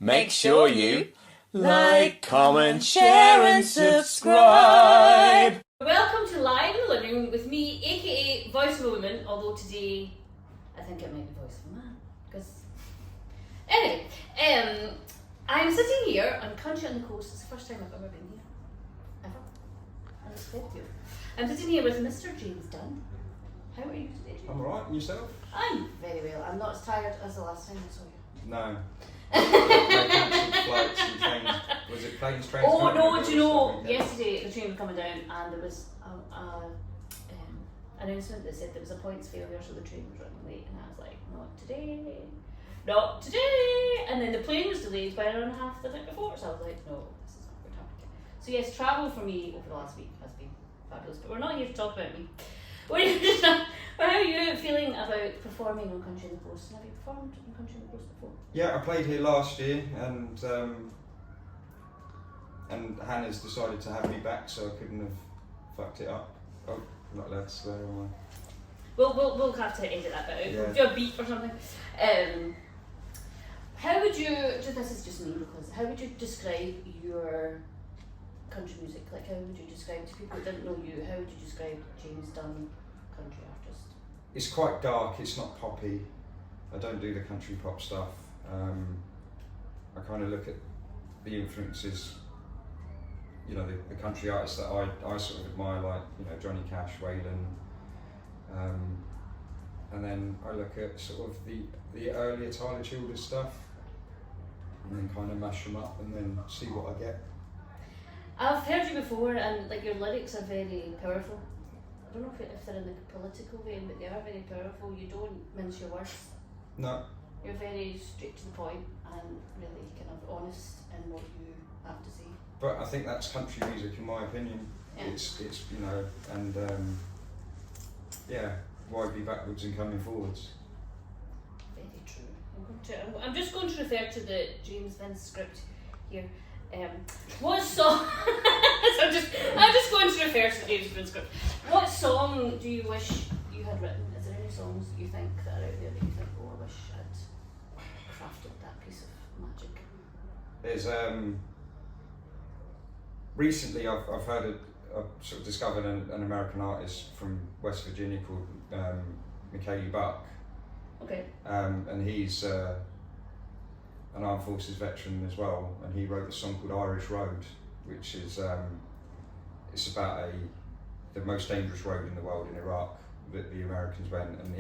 make sure you like, comment, share and subscribe. Welcome to Live in the Living Room with me, aka Voice of a Woman, although today I think it might be Voice of a Man. Because anyway, I'm sitting here on Country on the Coast. It's the first time I've ever been here. Ever. And it's very good. I'm sitting here with Mr. James Dunne. How are you today, James? I'm alright, and yourself? I'm very well. I'm not as tired as the last time I saw you. No. Cancelled flights and trains. Was it planes, trains? Oh no, do you know, yesterday the train was coming down and there was an announcement that said there was a points failure, so the train was running late, and I was like, not today, not today. And then the plane was delayed by an hour and a half the night before, so I was like, no, this is not going to happen. So yes, travel for me over the last week has been fabulous, but we're not here to talk about me. How are you feeling about performing on Country on the Coast? Have you performed on Country on the Coast before? Yeah, I played here last year, and Hannah's decided to have me back, so I couldn't have fucked it up. Oh, not allowed to swear, am I? We'll have to edit that bit out. Yeah. Do a beat or something. How would you? This is just me, because how would you describe your country music? Like, how would you describe to people who didn't know you? How would you describe James Dunne, country artist? It's quite dark. It's not poppy. I don't do the country pop stuff. I kind of look at the influences, you know, the country artists that I sort of admire, like, you know, Johnny Cash, Waylon, and then I look at sort of the earlier Tyler Childers stuff, and then kind of mash them up and then see what I get. I've heard you before, and like your lyrics are very powerful. I don't know if they're in the political vein, but they are very powerful. You don't mince your words. No. You're very straight to the point and really kind of honest in what you have to say. But I think that's country music, in my opinion. Yeah. It's you know, and yeah, why be backwards and coming forwards? Very true. I'm just going to refer to the James Vince script here. What song? So I'm just going to refer to the James Vince script. What song do you wish you had written? Is there any songs you think that are out there that you think, oh, I wish I'd crafted that piece of magic? There's recently I've sort of discovered an American artist from West Virginia called Michaeli Buck. Okay. And he's an armed forces veteran as well, and he wrote a song called Irish Road, which is it's about the most dangerous road in the world in Iraq that the Americans went, and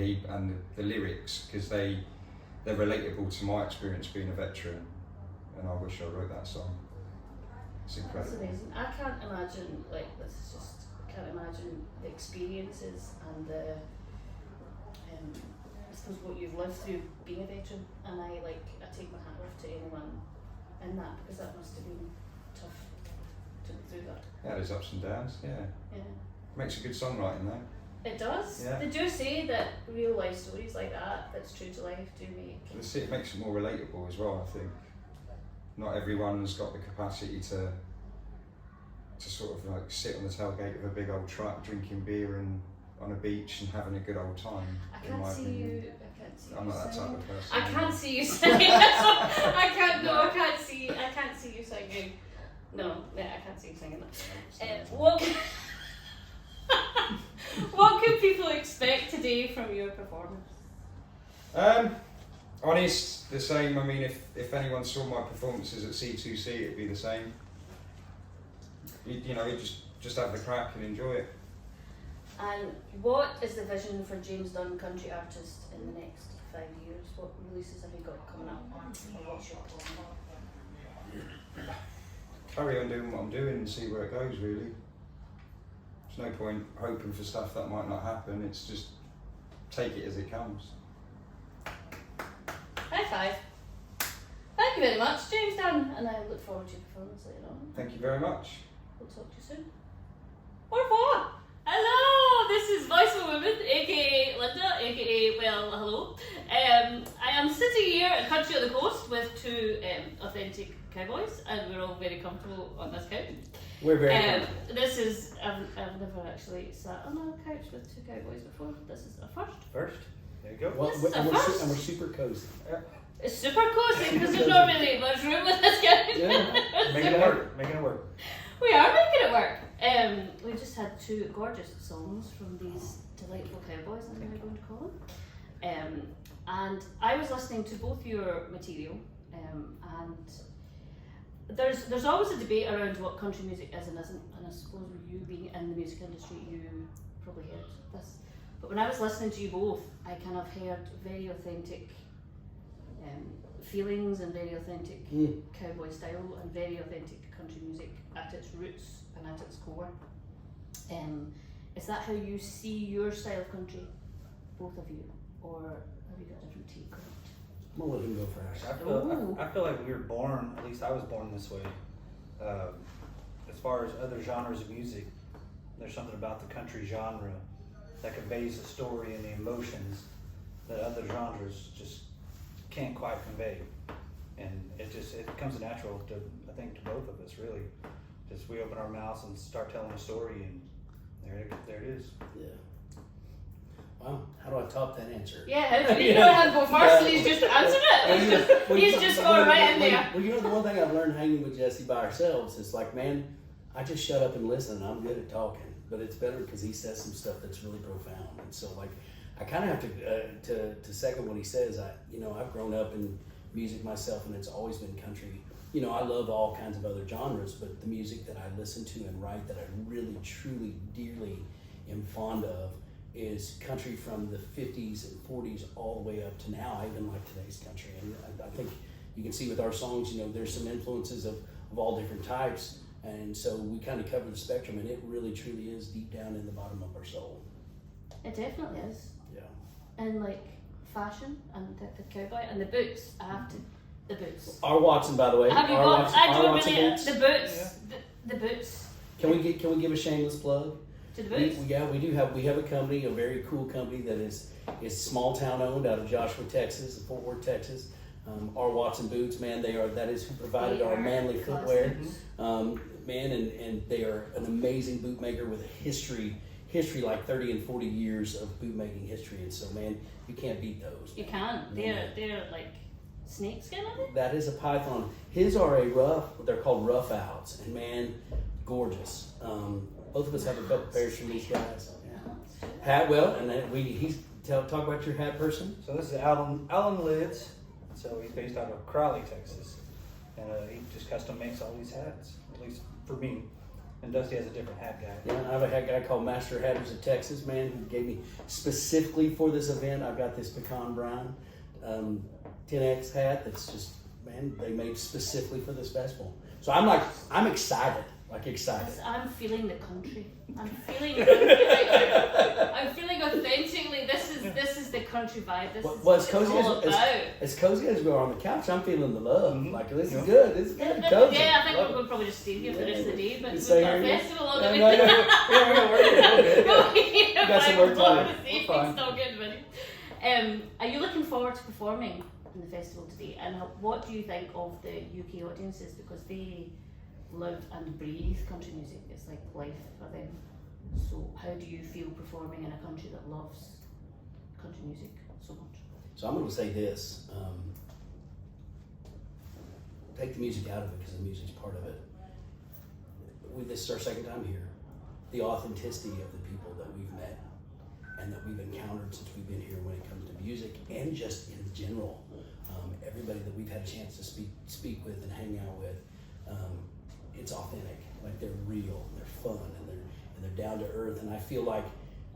the lyrics, because they're relatable to my experience being a veteran, and I wish I wrote that song. It's incredible. That's amazing. I can't imagine, like, I can't imagine the experiences and the I suppose what you've lived through being a veteran, and I take my hat off to anyone in that, because that must have been tough to go through that. Yeah, there's ups and downs, yeah. Yeah. Makes a good songwriting though. It does. Yeah. They do say that real life stories like that's true to life, do make It makes it more relatable as well, I think. Not everyone's got the capacity to sort of like sit on the tailgate of a big old truck drinking beer and on a beach and having a good old time. I can't see you. I'm not that type of person. I can't see you singing. I can't see you singing. No, I can't see you singing that. What can people expect today from your performance? Honest, the same. I mean, if anyone saw my performances at C2C, it'd be the same. You just have the crack and enjoy it. And what is the vision for James Dunne, country artist, in the next 5 years? What releases have you got coming up? Or what's your plan? Carry on doing what I'm doing and see where it goes, really. There's no point hoping for stuff that might not happen. It's just take it as it comes. High five. Thank you very much, James Dunne, and I look forward to your performance later on. Thank you very much. We'll talk to you soon. Au revoir! Hello, this is Voice of a Woman, aka Linda, aka, well, hello. I am sitting here at Country on the Coast with two authentic cowboys, and we're all very comfortable on this couch. We're very comfortable. This is, I've never actually sat on a couch with two cowboys before. This is a first. First. There you go. Well, and we're super cozy. It's super cozy because there's not really much room with this couch. Yeah, making it work. We are making it work. We just had 2 gorgeous songs from these delightful cowboys, I'm going to call them. And I was listening to both your material, and there's always a debate around what country music is and isn't, and I suppose with you being in the music industry, you probably heard this. But when I was listening to you both, I kind of heard very authentic feelings and very authentic cowboy style and very authentic country music at its roots and at its core. Is that how you see your style of country, both of you, or have you got a different take on it? I'm gonna let him go first. I feel like we were born, at least I was born this way. As far as other genres of music, there's something about the country genre that conveys the story and the emotions that other genres just can't quite convey. And it comes natural to, I think, to both of us, really. Just we open our mouths and start telling a story, and there it is. Yeah. Wow, how do I top that answer? Yeah, how do you know how to go first and he's just answered it? He's just going right in there. Well, you know, the one thing I've learned hanging with Jesse by ourselves is like, man, I just shut up and listen, and I'm good at talking. But it's better because he says some stuff that's really profound. And so, like, I kind of have to second what he says. I've grown up in music myself, and it's always been country. You know, I love all kinds of other genres, but the music that I listen to and write that I really, truly, dearly am fond of is country from the 50s and 40s all the way up to now. I even like today's country. And I think you can see with our songs, you know, there's some influences of all different types. And so we kind of cover the spectrum, and it really, truly is deep down in the bottom of our soul. It definitely is. Yeah. And like fashion and the cowboy and the boots. The boots. Our Watson, by the way. Have you our got? Watson, I don't Watson really. boots. The boots. The boots. Can we give a shameless plug? To the boots. We have a company, a very cool company that is small town owned out of Joshua, Texas, Fort Worth, Texas. Our Watson boots, man, that is who provided our manly footwear, man, and they are an amazing boot maker with a history like 30 and 40 years of boot making history, and so, man, you can't beat those. You can't. They're like snakeskin, are they? That is a python. His are they're called rough outs, and man, gorgeous. Both of us have a couple pairs from these guys. Yeah. Hat, and then talk about your hat person. So this is Alan Lids. So he's based out of Crowley, Texas, and he just custom makes all these hats, at least for me. And Dusty has a different hat guy. Yeah, I have a hat guy called Master Hatters of Texas, man, who gave me specifically for this event. I've got this pecan brown 10X hat that's just, man, they made specifically for this festival. So I'm excited. I'm feeling the country. I'm feeling authentically. This is the country vibe. This is what it's all about. As cozy as we are on the couch, I'm feeling the love. Mm-hmm. Like this is good. This is good. Cozy. Yeah, I think we'll probably just stay here for the rest of the day. But we've got a festival on the way. We got some work time. It's good, buddy. Are you looking forward to performing in the festival today? And what do you think of the UK audiences, because they live and breathe country music? It's like life for them. So how do you feel performing in a country that loves country music so much? So I'm going to say this. Take the music out of it because the music's part of it. This is our second time here. The authenticity of the people that we've met and that we've encountered since we've been here when it comes to music and just in general. Everybody that we've had a chance to speak with and hang out with, it's authentic. Like they're real, they're fun, and they're down to earth. And I feel like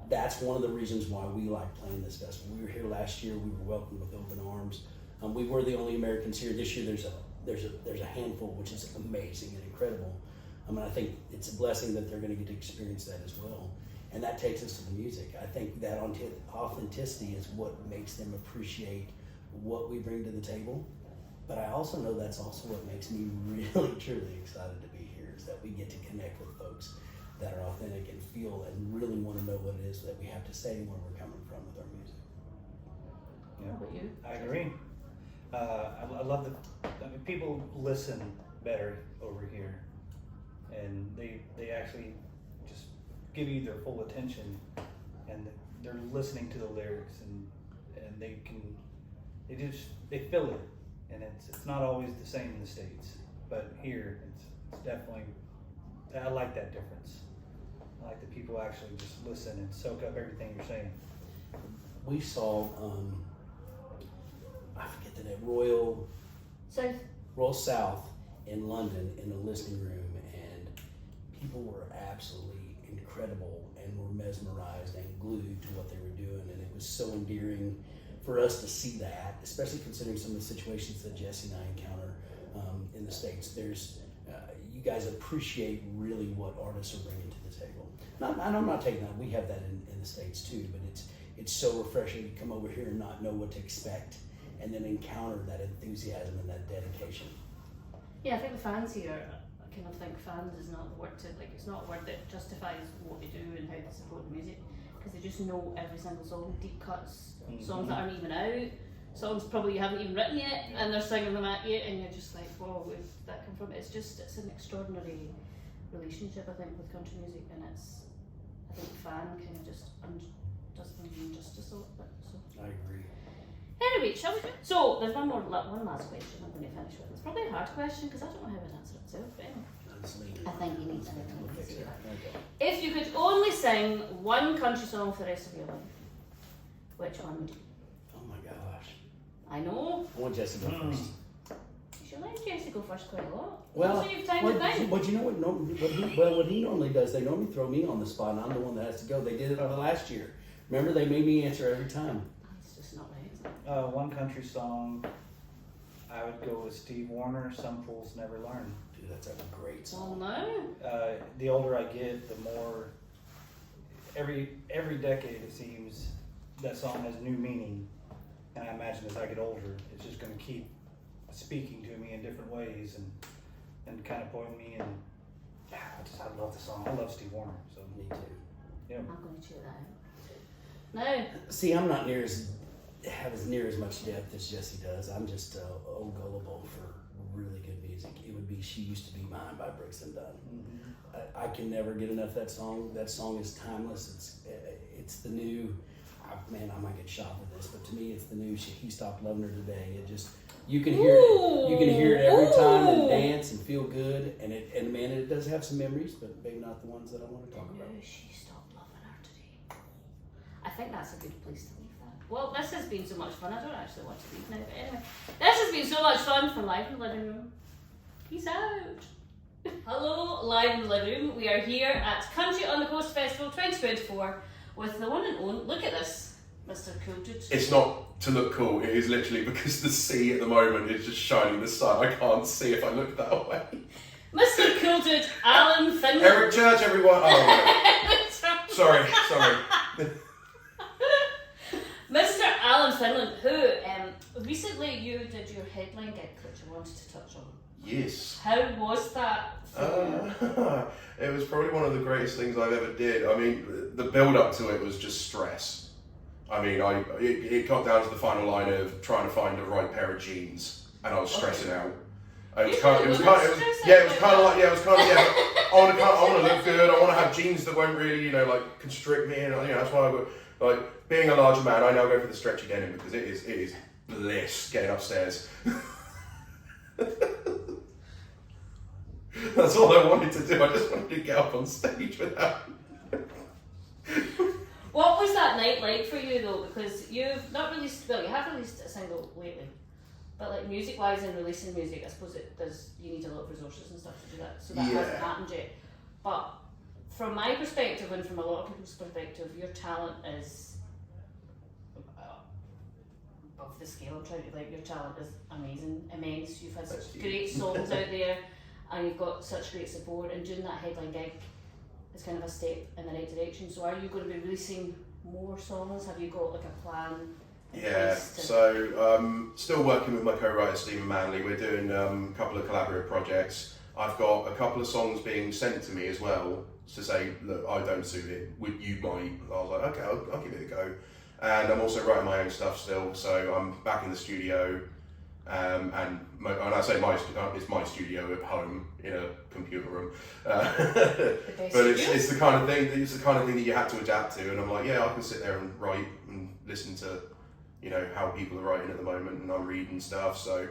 that's one of the reasons why we like playing this festival. We were here last year. We were welcomed with open arms. We were the only Americans here. This year there's a handful, which is amazing and incredible. I think it's a blessing that they're going to get to experience that as well. And that takes us to the music. I think that authenticity is what makes them appreciate what we bring to the table. But I also know that's also what makes me really, truly excited to be here, is that we get to connect with folks that are authentic and feel and really want to know what it is that we have to say and where we're coming from with our music. Yeah. How about you? I agree. I love that people listen better over here, and they actually just give you their full attention, and they're listening to the lyrics, and they can they feel it, and it's not always the same in the States, but here it's definitely, I like that difference. I like that people actually just listen and soak up everything you're saying. We saw, I forget the name, Royal South in London in the listening room, and people were absolutely incredible and were mesmerized and glued to what they were doing, and it was so endearing for us to see that, especially considering some of the situations that Jesse and I encounter in the States. There's you guys appreciate really what artists are bringing to the table. And I'm not taking that. We have that in the States too, but it's so refreshing to come over here and not know what to expect, and then encounter that enthusiasm and that dedication. Yeah, I think the fans here, I kind of think fans is not the word to, like, it's not a word that justifies what they do and how they support the music, because they just know every single song, deep cuts, songs that aren't even out, songs probably you haven't even written yet, and they're singing them at you, and you're just like, whoa, where's that come from? It's an extraordinary relationship, I think, with country music, and I think fan kind of just does them injustice a little bit. So I agree. Anyway, shall we do? So there's one last question I'm going to finish with. It's probably a hard question because I don't know how to answer it myself. But anyway, I think you need to do that. If you could only sing one country song for the rest of your life, which one would you? Oh my gosh. I know. I want Jesse to go first. You should let Jesse go first quite a lot. Well, so you've time to think. But you know what he normally does? They normally throw me on the spot, and I'm the one that has to go. They did it last year. Remember, they made me answer every time. It's just not right, is it? One country song, I would go with Steve Wariner, Some Fools Never Learn. Dude, that's a great Oh song. no. The older I get, the more, every decade it seems, that song has new meaning. And I imagine as I get older, it's just going to keep speaking to me in different ways and kind of pointing me in. I love the song. I love Steve Wariner. So Me too. yeah. I'm going to cheer that out. No. See, I'm not have as near as much depth as Jesse does. I'm just gullible for really good music. It would be "She Used to Be Mine" by Brooks and Dunne. Mm-hmm. I can never get enough of that song. That song is timeless. It's the new. Man, I might get shot with this, but to me, it's the new "He Stopped Loving Her Today." It just you can hear it. You can hear it every time and dance and feel good. And man, it does have some memories, but maybe not the ones that I want to talk about. She stopped loving her today. I think that's a good place to leave that. Well, this has been so much fun. I don't actually want to leave now, but anyway, this has been so much fun from Live in the Living Room. Peace out. Hello, Live in the Living Room. We are here at Country on the Coast Festival 2024 with the one and only. Look at this, Mr. Coulted. It's not to look cool, it is literally because the sea at the moment is just shining the sun. I can't see if I look that way. Mr. Coulted, Alan Finlan. Eric Church, everyone. Oh, no. Sorry. Mr. Alan Finlan, who recently you did your headline gig, which I wanted to touch on. Yes. How was that for you? It was probably one of the greatest things I've ever did. I mean, the build up to it was just stress. I mean, it got down to the final line of trying to find the right pair of jeans, and I was stressing out. It was kind of I want to look good. I want to have jeans that won't really, like constrict me, and that's why I go. Like being a larger man, I now go for the stretchy denim because it is bliss getting upstairs. That's all I wanted to do. I just wanted to get up on stage without. What was that night like for you though? Because you've not released, well, you have released a single lately, but like music-wise and releasing music, I suppose you need a lot of resources and stuff to do that. So that hasn't happened yet. But from my perspective and from a lot of people's perspective, your talent is above the scale. I'm trying to your talent is amazing, immense. You've had such great songs out there, and you've got such great support. And doing that headline gig is kind of a step in the right direction. So, are you going to be releasing more songs? Have you got like a plan? Yeah. So, still working with my co-writer Stephen Manley. We're doing a couple of collaborative projects. I've got a couple of songs being sent to me as well to say, look, I don't suit it. You might. I was like, okay, I'll give it a go. And I'm also writing my own stuff still. So I'm back in the studio, and I say it's my studio at home in a computer room. But it's the kind of thing. It's the kind of thing that you have to adapt to. And I'm like, yeah, I can sit there and write and listen to you know, how people are writing at the moment, and I'm reading stuff. So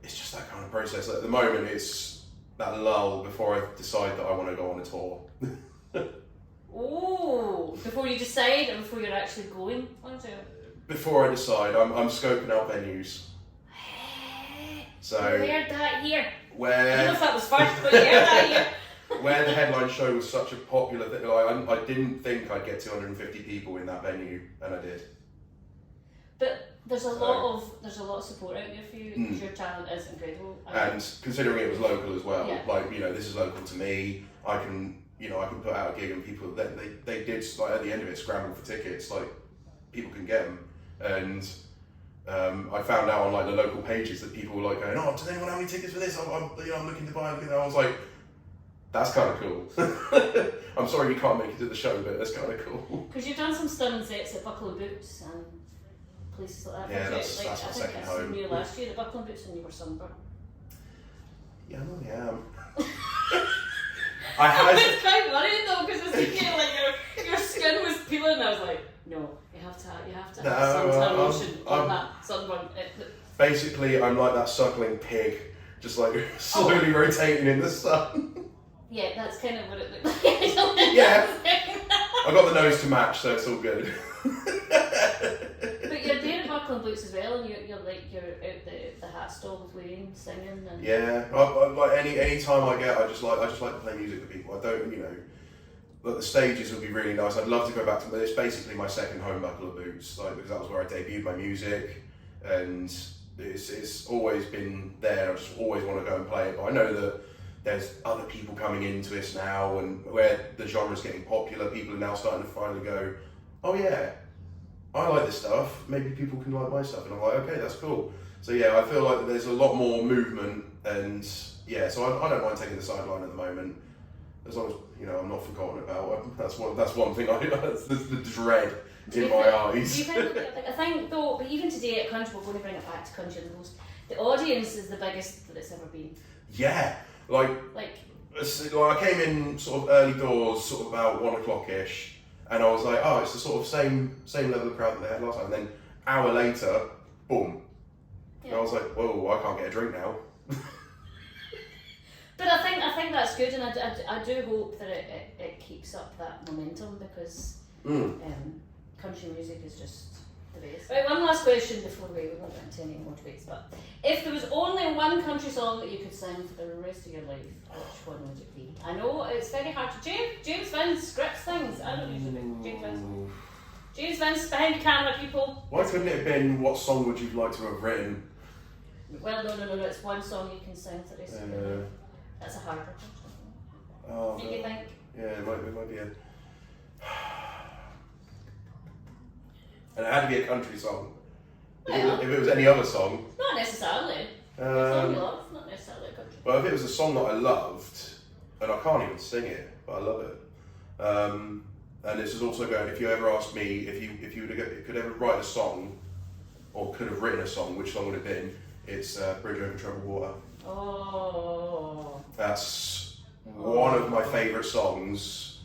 it's just that kind of process. At the moment, it's that lull before I decide that I want to go on a tour. Oh, before you decide and before you're actually going on a tour? Before I decide, I'm scoping out venues. So you heard that here. I don't know Where if that was first, but you heard that here. where the headline show was such a popular thing, I didn't think I'd get 250 people in that venue, and I did. But there's a lot of support out there for you. Mm. Your talent is incredible. And considering it was local as well, Yeah. like, you know, this is local to me. I can put out a gig, and people they did, like, at the end of it, scramble for tickets. Like, people can get them, and I found out on, like, the local pages that people were like going, "Oh, does anyone have any tickets for this? I'm looking to buy them." I was like, that's kind of cool. I'm sorry you can't make it to the show, but that's kind of cool. Because you've done some stunning sets at Buckle and Boots and places like that. Yeah, haven't you? that's my I think second I home. seen you last year at Buckle and Boots and you were sunburned. Yeah, I really am. It's quite worrying though, because it's thinking like your skin was peeling, and I was like, no, you have to have suntan lotion on that sunburn. Basically, I'm like that suckling pig, just like slowly rotating in the sun. Yeah, that's kind of what it looked like. Yeah. I got the nose to match, so it's all good. But you're there at Buckle and Boots as well, and you're out the hat stall with Wayne singing. And Yeah, I like any time I get, I just like to play music for people. I don't, you know, but the stages would be really nice. I'd love to go back to, but it's basically my second home, Buckle of Boots, like, because that was where I debuted my music, and it's always been there. I just always want to go and play it, but I know that there's other people coming into this now, and where the genre's getting popular, people are now starting to finally go, oh yeah, I like this stuff, maybe people can like my stuff, and I'm like, okay, that's cool. So yeah, I feel like there's a lot more movement, and yeah, so I don't mind taking the sideline at the moment, as long as, you know, I'm not forgotten about. That's one thing that's the dread in my eyes. Do you think, I think though, but even today at Country, we're going to bring it back to Country the most, the audience is the biggest that it's ever been. Yeah, like I came in sort of early doors, sort of about 1 o'clock-ish, and I was like, oh, it's the sort of same level of crowd that they had last time. And then hour later, boom. Yeah. And I was like, whoa, I can't get a drink now. But I think that's good, and I do hope that it keeps up that momentum, because country music is just the best. Right, one last question before we won't get into any more debates, but if there was only one country song that you could sing for the rest of your life, which one would it be? I know it's very hard to James Vince scripts things. I don't usually James Vince. James Vince behind the camera, people. Why couldn't it have been, what song would you like to have written? Well, no, it's one song you can sing for the rest of your life. That's a harder question. Oh, What do you think? Yeah, it might be a... And it had to be a country song. Well, If it was any other song... Not necessarily. It's song you love, not necessarily a country. Well, if it was a song that I loved, and I can't even sing it, but I love it. And this is also going, if you ever asked me if you could ever write a song, or could have written a song, which song would it have been? It's Bridge Over Troubled Water. Oh. That's one of my favourite songs,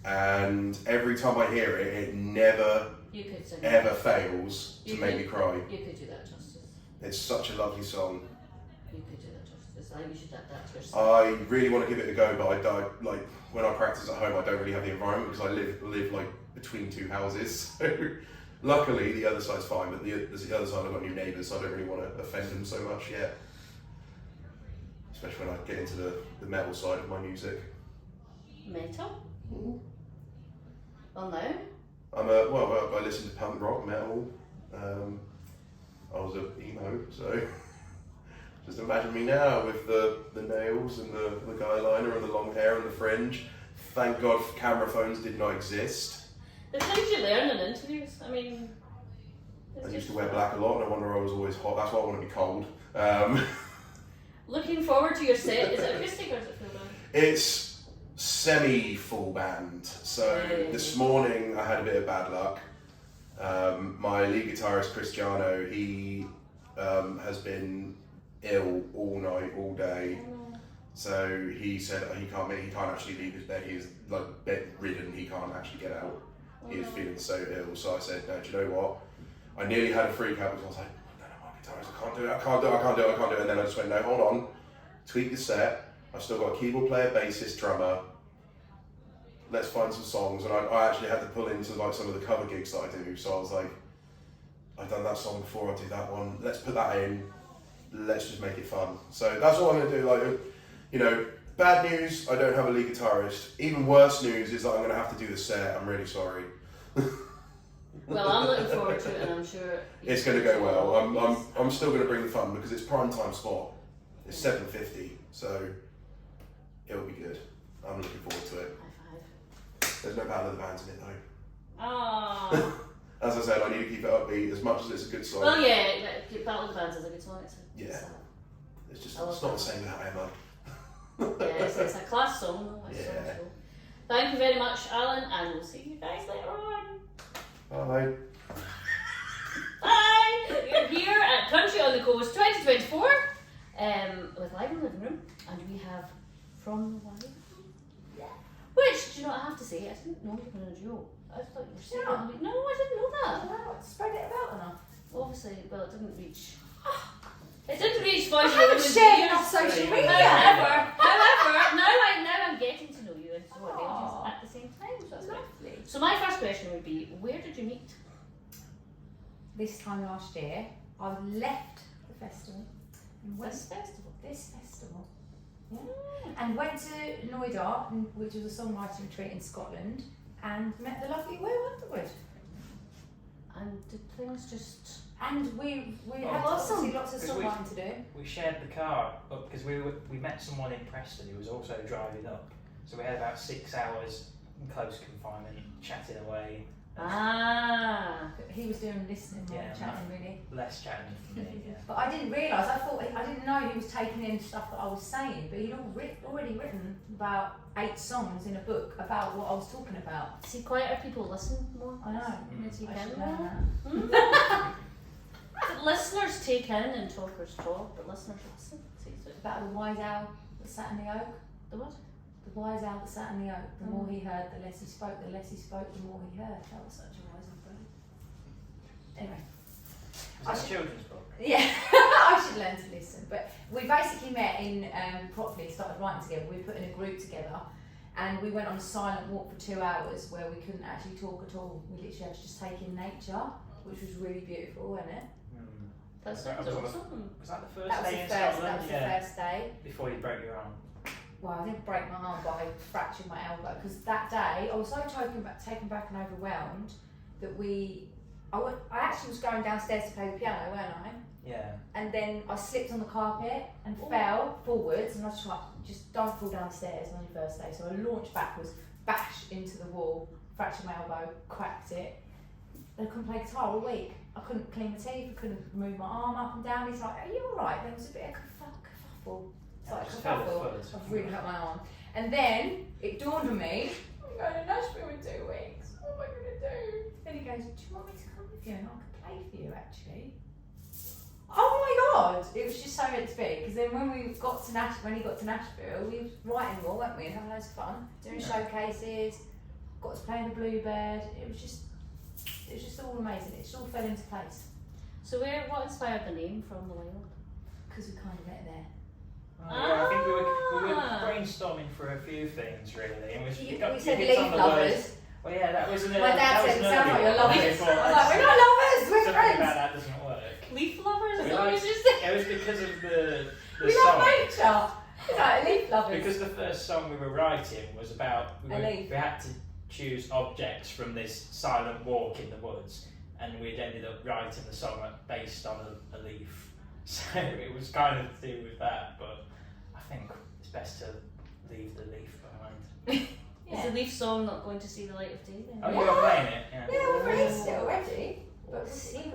and every time I hear it, it never ever fails to make me cry. You could do that justice. It's such a lovely song. You could do that justice. I think you should add that to yourself. I really want to give it a go, but I like when I practice at home, I don't really have the environment because I live like between two houses. So luckily, the other side's fine, but the other side I've got new neighbours, so I don't really want to offend them so much yet. Especially when I get into the metal side of my music. Metal? Well, no. I listen to punk rock, metal. I was a emo, so just imagine me now with the nails and the guy liner and the long hair and the fringe. Thank God camera phones did not exist. The things you learn in interviews, I mean... I used to wear black a lot and I wonder I was always hot. That's why I want to be cold. Looking forward to your set. Is it acoustic or is it full band? It's semi-full band. So this morning I had a bit of bad luck. My lead guitarist Cristiano, he has been ill all night, all day. So he said he can't actually leave his bed. He's like bedridden. He can't actually get out. He is feeling so ill. So I said, no, do you know what? I nearly had a freak out because I was like, no, my guitarist, I can't do it. And then I just went, no, hold on, tweak the set. I've still got a keyboard player, bassist, drummer. Let's find some songs. And I actually had to pull into like some of the cover gigs that I do. So I was like, I've done that song before, I'll do that one. Let's put that in. Let's just make it fun. So that's what I'm gonna do. Like, you know, bad news, I don't have a lead guitarist. Even worse news is that I'm gonna have to do the set. I'm really sorry. Well, I'm looking forward to it, and I'm sure it's going to go well. I'm still going to bring the fun because it's prime time spot. It's 7:50, so it'll be good. I'm looking forward to it. High five. There's no Battle of the Bands in it though. Aww. As I said, I need to keep it upbeat as much as it's a good song. Well, yeah, Battle of the Bands is a good song. It's just it's not the same without Emma. Yeah, it's a class song. Yeah. Thank you very much, Alan, and we'll see you guys later on. Bye. Bye! You're here at Country on the Coast 2024 with Live in the Living Room, and we have From the Wild. Yeah. Which, do you know what I have to say? I didn't know you were in a duo. I thought you were singing. Yeah. No, I didn't know that. Wow, spread it about enough. Obviously, well, it didn't reach. It didn't reach 5 I haven't million shared views. enough social media. However, now I'm getting to know you and so Aww. at the same time. So that's great. Lovely. So my first question would be, where did you meet? This time last year, I left the festival and went This festival. this festival. Yeah. And went to Noida, which was a songwriting retreat in Scotland, and met the lovely Will Underwood. And did things just... And we Oh, had awesome. lots of Because songwriting to do. We shared the car up because we met someone in Preston who was also driving up. So we had about 6 hours in close confinement, chatting away. Ah. He was doing listening more Yeah, than chatting really. Less chatting for me, yeah. But I didn't realise, I didn't know he was taking in stuff that I was saying, but he'd already written about 8 songs in a book about what I was talking about. See, quieter people listen more. I know. Than you I can. should learn that. But listeners take in and talkers talk, but listeners listen. See, so About the wise owl that sat in the oak. the what? The wise owl that sat in the oak. The more he heard, the less he spoke. The less he spoke, the more he heard. That was such a wise old bird. Anyway. Was that a children's book? Yeah, I should learn to listen. But we basically met in properly, started writing together. We put in a group together, and we went on a silent walk for 2 hours where we couldn't actually talk at all. We literally had to just take in nature, which was really beautiful, wasn't it? That sounds was awesome. Was that the first That was day in the first. Scotland? That was the first day. Before you broke your arm. Well, I didn't break my arm, but I fractured my elbow because that day I was so taken back and overwhelmed that I actually was going downstairs to play the piano, weren't I? Yeah. And then I slipped on the carpet and fell forwards, and I was like, just don't fall downstairs on your first day. So I launched backwards, bash into the wall, fractured my elbow, cracked it. And I couldn't play guitar all week. I couldn't clean my teeth, I couldn't move my arm up and down. He's like, are you alright? There was a bit of kerfuffle. It's like Just fell kerfuffle. at first. I've really hurt my arm. And then it dawned on me, I'm going to Nashville in 2 weeks. What am I going to do? Then he goes, do you want me to come with you? And I could play for you actually. Oh my god! It was just so meant to be. Because then when he got to Nashville, we was writing more, weren't we? And having loads of fun, doing showcases. Got to play in the Bluebird. It was just all amazing. It just all fell into place. So what inspired the name From the Wild? Because we kind of met there. Yeah, I think we were brainstorming for a few things really, and We said leaf lovers. Well, yeah, that was an. My dad said, sounds like you're lovers. I was Before like, we're not lovers, we're something friends. about that doesn't work. Leaf lovers? Is We that what you liked- just said? It was because of the We song. love nature. It's like leaf lovers. Because the first song we were writing was about we A leaf. had to choose objects from this silent walk in the woods, and we'd ended up writing the song based on a leaf. So it was kind of to do with that, but I think it's best to leave the leaf behind. Is the Leaf song not going to see the light of day then? Oh, you were playing it? Yeah. Yeah, we've released it already. But we'll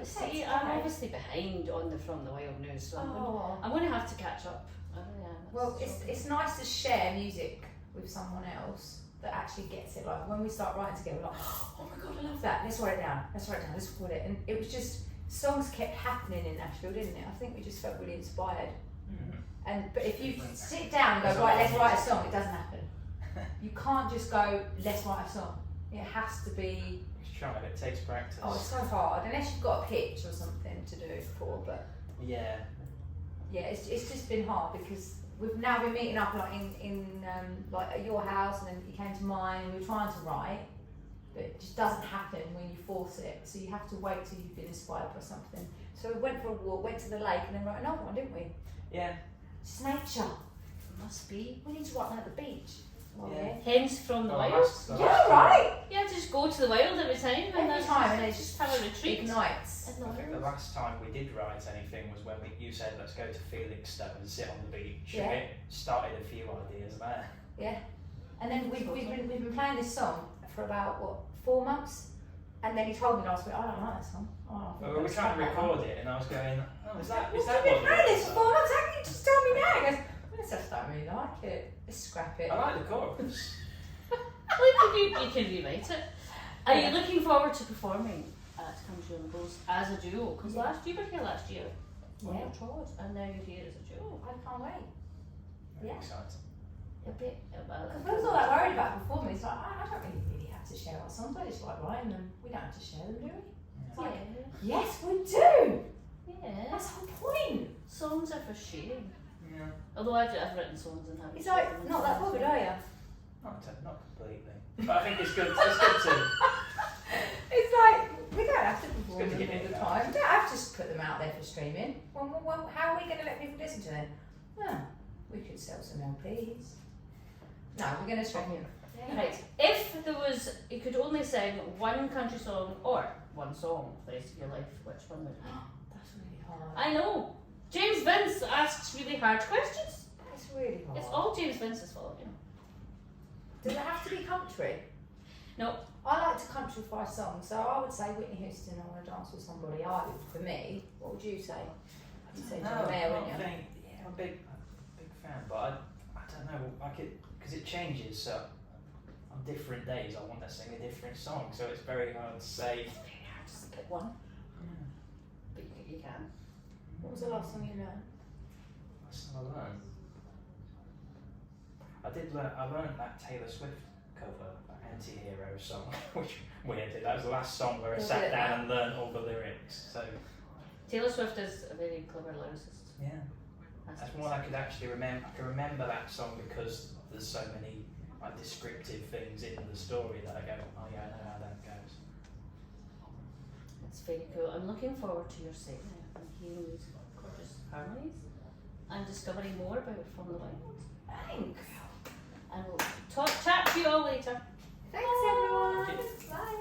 See, I'm obviously behind on the From the Wild news, so Oh. I'm going to have to catch up. I really am. Well, it's nice to share music with someone else that actually gets it. Like when we start writing together, we're like, oh my god, I love that. Let's write it down. Let's record it. And it was just songs kept happening in Nashville, didn't it? I think we just felt really inspired. But if you sit down and go, right, let's write a song, it doesn't happen. You can't just go, let's write a song. It has to be. Just try it. It takes practice. Oh, it's so hard unless you've got a pitch or something to do it for. But Yeah. yeah, it's just been hard because we've now been meeting up like in like at your house, and then you came to mine, and we were trying to write, but it just doesn't happen when you force it. So you have to wait till you've been inspired by something. So we went for a walk, went to the lake, and then wrote another one, didn't we? Yeah. It's nature. Must be. We need to write at the beach. Well, Yeah. Hence from the wild. Yeah, right. Yeah, just go to the wild every time. And Every that's time, just, and it just have a retreat. ignites. In the I think the wild. last time we did write anything was when you said let's go to Felixstowe and sit on the beach. Yeah. And it started a few ideas there. Yeah. And then we've been playing this song for about what 4 months, and then he told me last week, I don't like that song. Oh, I think Well, we were that's trying to like that one. record it, and I was going, oh, is that We've what been the playing this lyrics for are? 4 months. How can you just tell me now? He goes, well, I just don't really like it. Let's scrap it. I like the chorus. Well, you can rewrite it. Are you looking forward to performing at Country on the Coast as a duo? Because you were here last year on Yeah. your trot, and now you're here as a duo. I can't wait. Very Yeah. exciting. A bit about Because we was all that worried about performing. It's like, I don't really have to share our songs. I just like writing them. We don't have to share them, do we? It's like, yes, we do. Yeah. That's the whole point. Songs are for sharing. Yeah. Although I've written songs and haven't. It's shared like them not that bothered, are you? Not completely. But I think it's good. It's good to. It's like we don't have to perform good to them get all it the out. time. We don't have to just put them out there for streaming. Well, how are we going to let people listen to them? No, we could sell some LPs. No, we're going to stream them. Right. If there was, you could only sing one country song or one song for the rest of your life, which one would it be? That's really hard. I know. James Vince asks really hard questions. It's really hard. It's all James Vince's fault, you know. Does it have to be country? No. I like to countrify songs, so I would say Whitney Houston. I want to dance with somebody. I would, for me. What would you say? You'd say John Mayer, wouldn't you? I'm a big fan, but I don't know. Because it changes. So on different days, I want to sing a different song. So it's very hard to say. It's very hard to pick one. But you can. What was the last song you learned? That's what I learned. I learned that Taylor Swift cover, that Anti-Hero song, which weirdly, that was the last song where I You're sat good at down that. and learned all the lyrics. So Taylor Swift is a very clever lyricist. yeah, that's one I could actually remember. I can remember that song because there's so many like descriptive things in the story that I go, oh yeah, I know how that goes. It's very cool. I'm looking forward to your set now and hearing these gorgeous harmonies and discovering more about From the Wild. Thanks. And we'll chat to you all later. Thanks, everyone. Bye.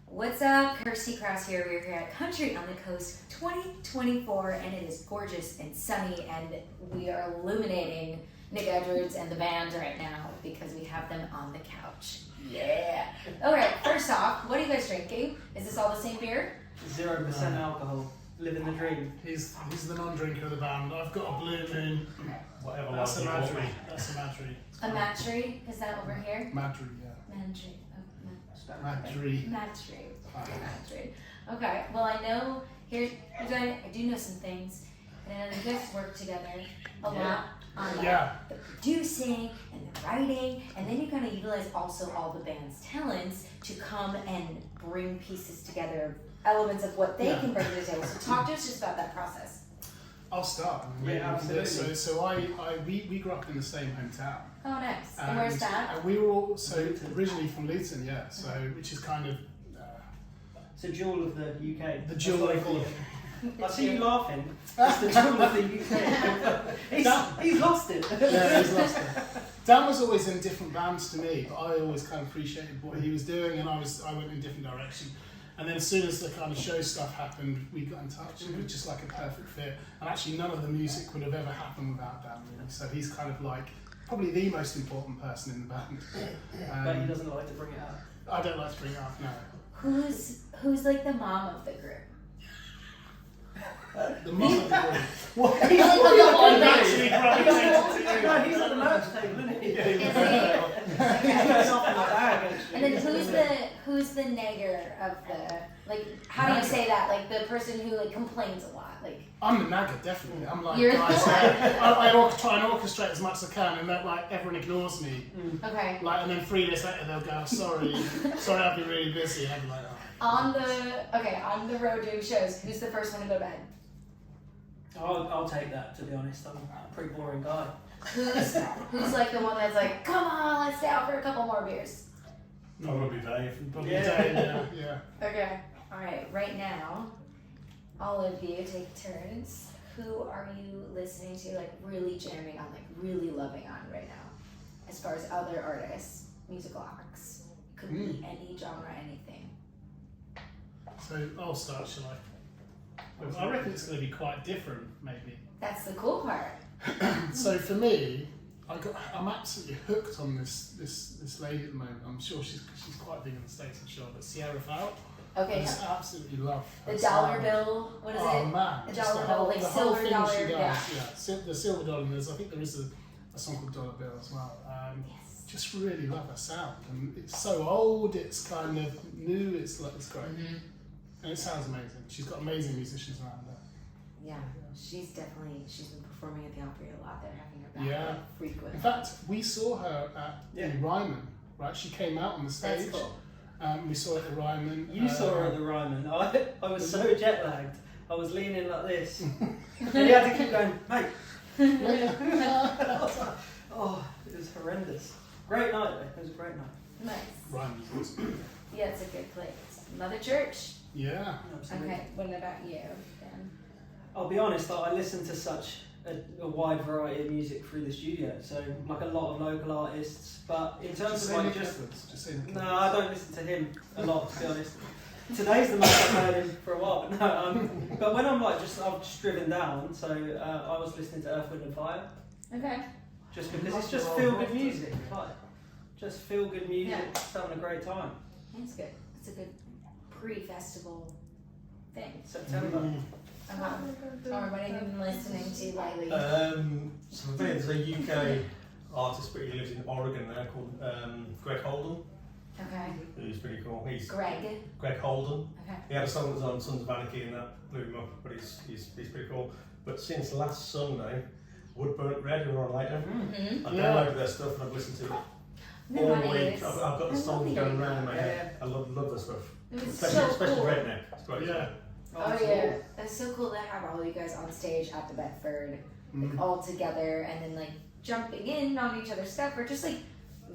What's up? Kirstie Kraus here. We're here at Country on the Coast 2024, and it is gorgeous and sunny, and we are illuminating Nick Edwards and the band right now because we have them on the couch. Yeah. All right. First off, what are you guys drinking? Is this all the same beer? 0% alcohol. Living the dream. He's the non-drinker of the band. I've got a Blue Moon. Whatever That's a you want Madry. me. That's a Madry. A Matry? Is that over here? Madry, yeah. Matry. Oh, Madry. Matry. Matry. Okay. Well, I know here. I do know some things, and I know you guys work together a lot on Yeah. the producing and the writing, and then you kind of utilize also all the band's talents to come and bring pieces together, elements of what they can bring to the table. So talk to us just about that process. I'll start. Yeah, absolutely. So we grew up in the same hometown. Oh, nice. And where's that? And we were all originally from Luton, yeah. So which is kind of It's a jewel of the UK. the jewel That's of what I the. call it. I see you laughing. It's the jewel of the UK. He's lost it. Yeah, he's lost it. Dan was always in different bands to me, but I always kind of appreciated what he was doing, and I went in a different direction. And then as soon as the kind of show stuff happened, we got in touch. It was just like a perfect fit. And actually, none of the music would have ever happened without Dan, really. So he's kind of like probably the most important person in the band. But he doesn't like to bring it up. I don't like to bring it up, no. Who's like the mom of the group? The mum of the group. What? I'm actually gravitated to No, he's at the merch table, isn't he? And then who's the nagger of the, like, how do you say that? Like the person who like complains a lot. Like, I'm the nagger, definitely. I'm like, You're guys, the I try and orchestrate as much as I can, and then like everyone ignores me. okay. Like, and then 3 days later they'll go, sorry, I've been really busy. And I'll be like, oh. On the road doing shows, who's the first one to go to bed? I'll take that, to be honest. I'm a pretty boring guy. Who's like the one that's like, come on, let's stay out for a couple more beers? Probably Dave. Probably Yeah. Dave, yeah. Okay. All right. Right now, all of you take turns. Who are you listening to, like really jamming on, like really loving on right now? As far as other artists, musical acts, could be any genre, anything. So I'll start, shall I? I reckon it's going to be quite different, maybe. That's the cool part. So for me, I'm absolutely hooked on this lady at the moment. I'm sure she's quite big in the States, I'm sure, but Sierra Fowl. Okay. I just absolutely love her The dollar sound. bill. What is Oh it? man, The just dollar the whole, bill, like the whole silver thing dollar. she does. Yeah. The silver dollar. And there's, I think there is a song called Dollar Bill as well. Yes. Just really love her sound, and it's so old. It's kind of new. It's great, and it sounds amazing. She's got amazing musicians around her. Yeah. She's been performing at the Opry a lot. They're having her back Yeah. like, frequently. In fact, we saw her at the Ryman. Right, she came out on the stage. That's cool. We saw her at the Ryman. You saw her at the Ryman. I was so jet lagged. I was leaning like this. And you had to keep going, mate. Oh, it was horrendous. Great night though. It was a great night. Nice. Ryman's awesome. Yeah, it's a good place. Mother Church. Yeah. Absolutely. Okay. What about you, Dan? I'll be honest, I listen to such a wide variety of music through the studio, so like a lot of local artists. But in terms Just of say like Nick just Edwards. Just say Nick no, Edwards. I don't listen to him a lot, to be honest. Today's the most I've heard him for a while. But no, but when I've just driven down, so I was listening to Earth, Wind and Fire, Okay. just because it's just feel good music, like just feel good music, just having a great time. That's good. It's a good pre-festival thing. September. Or what have you been listening to lately? So for me, there's a UK artist, but he lives in Oregon now, called Greg Holden, Okay. who's pretty cool. He's Greg. Holden. Okay. He had a song that was on Sons of Anarchy and that blew him up, but he's pretty cool. But since last Sunday, Woodburnt Red, who are on later, Mm-hmm. I've downloaded their stuff and I've listened to it all week. I've got the songs going around in my head. I love their stuff. It was Especially so cool. Redneck. It's great. Yeah. Oh yeah, that's so cool to have all you guys on stage at the Bedford, like all together, and then like jumping in on each other's stuff, or just like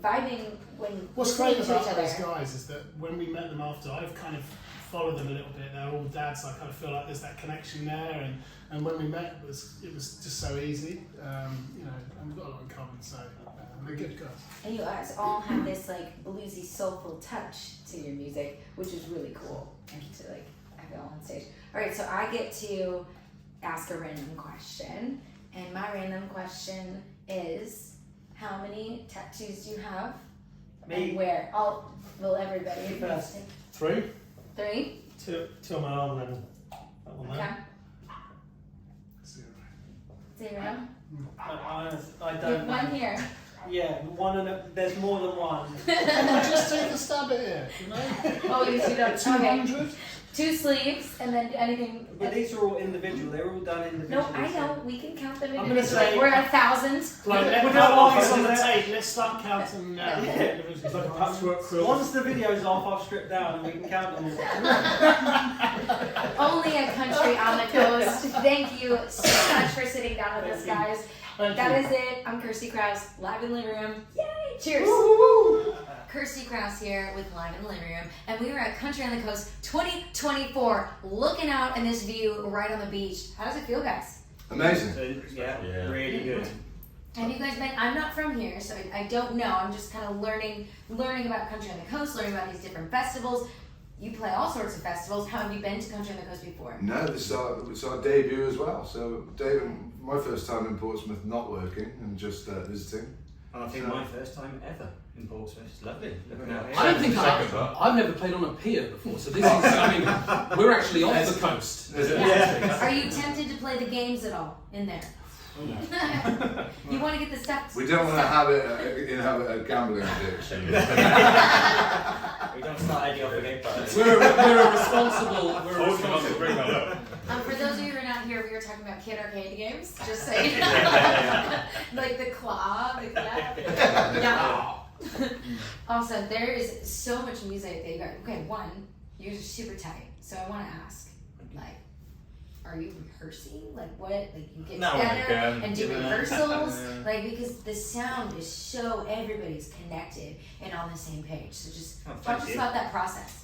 vibing when What's listening great to about each other. those guys is that when we met them after, I've kind of followed them a little bit. They're all dads, so I kind of feel like there's that connection there. And when we met, it was just so easy, you know. And we've got a lot in common, so they're good guys. And you guys all have this like bluesy, soulful touch to your music, which is really cool, and to like have it all on stage. All right, so I get to ask a random question, and my random question is, how many tattoos do you have? Me. And where? Well, everybody. You first. 3. 3? 2 on my arm and then that one there. Okay. 0. I You have don't. one here. Yeah, there's more than one. Just take a stab at it, you know? Oh, you see that? Okay. 200? 2 sleeves, and then anything. But these are all individual. They're all done individually. No, I know. We can count them I'm individually. gonna say- We're at 1,000. Like, We're put not our eyes always on the on tape. Let's start counting now. It's like a patchwork quilt. Once the video's off, I'll strip down and we can count them all. Only a country on the coast. Thank you so much for sitting down with us, guys. Thank That you. is it. I'm Kirstie Kraus, live in the living room. Yay! Cheers. Kirstie Kraus here with Live in the Living Room, and we are at Country on the Coast 2024, looking out in this view right on the beach. How does it feel, guys? Amazing. Yeah, Yeah. really good. Have you guys been? I'm not from here, so I don't know. I'm just kind of learning about Country on the Coast, learning about these different festivals. You play all sorts of festivals. How have you been to Country on the Coast before? No, this is our debut as well. So, David, my first time in Portsmouth, not working and just visiting. And I think my first time ever in Portsmouth. It's lovely looking out here. I don't think I've never played on a pier before, so this is, I mean, we're actually off the coast. Yeah. Are you tempted to play the games at all in there? You want to get the stuff. We don't want to have a gambling addiction. We don't start Eddie off again, but We're a responsible. I was about to bring that up. For those of you who are not here, we were talking about kid arcade games. Just so you know. Like the claw, the clap. Yeah. Also, there is so much music that you got. Okay, one, you're super tight. So I want to ask, like, are you rehearsing? Like what? Like you get together and do rehearsals? Like because the sound is so everybody's connected and on the same page. So just talk to us about that process.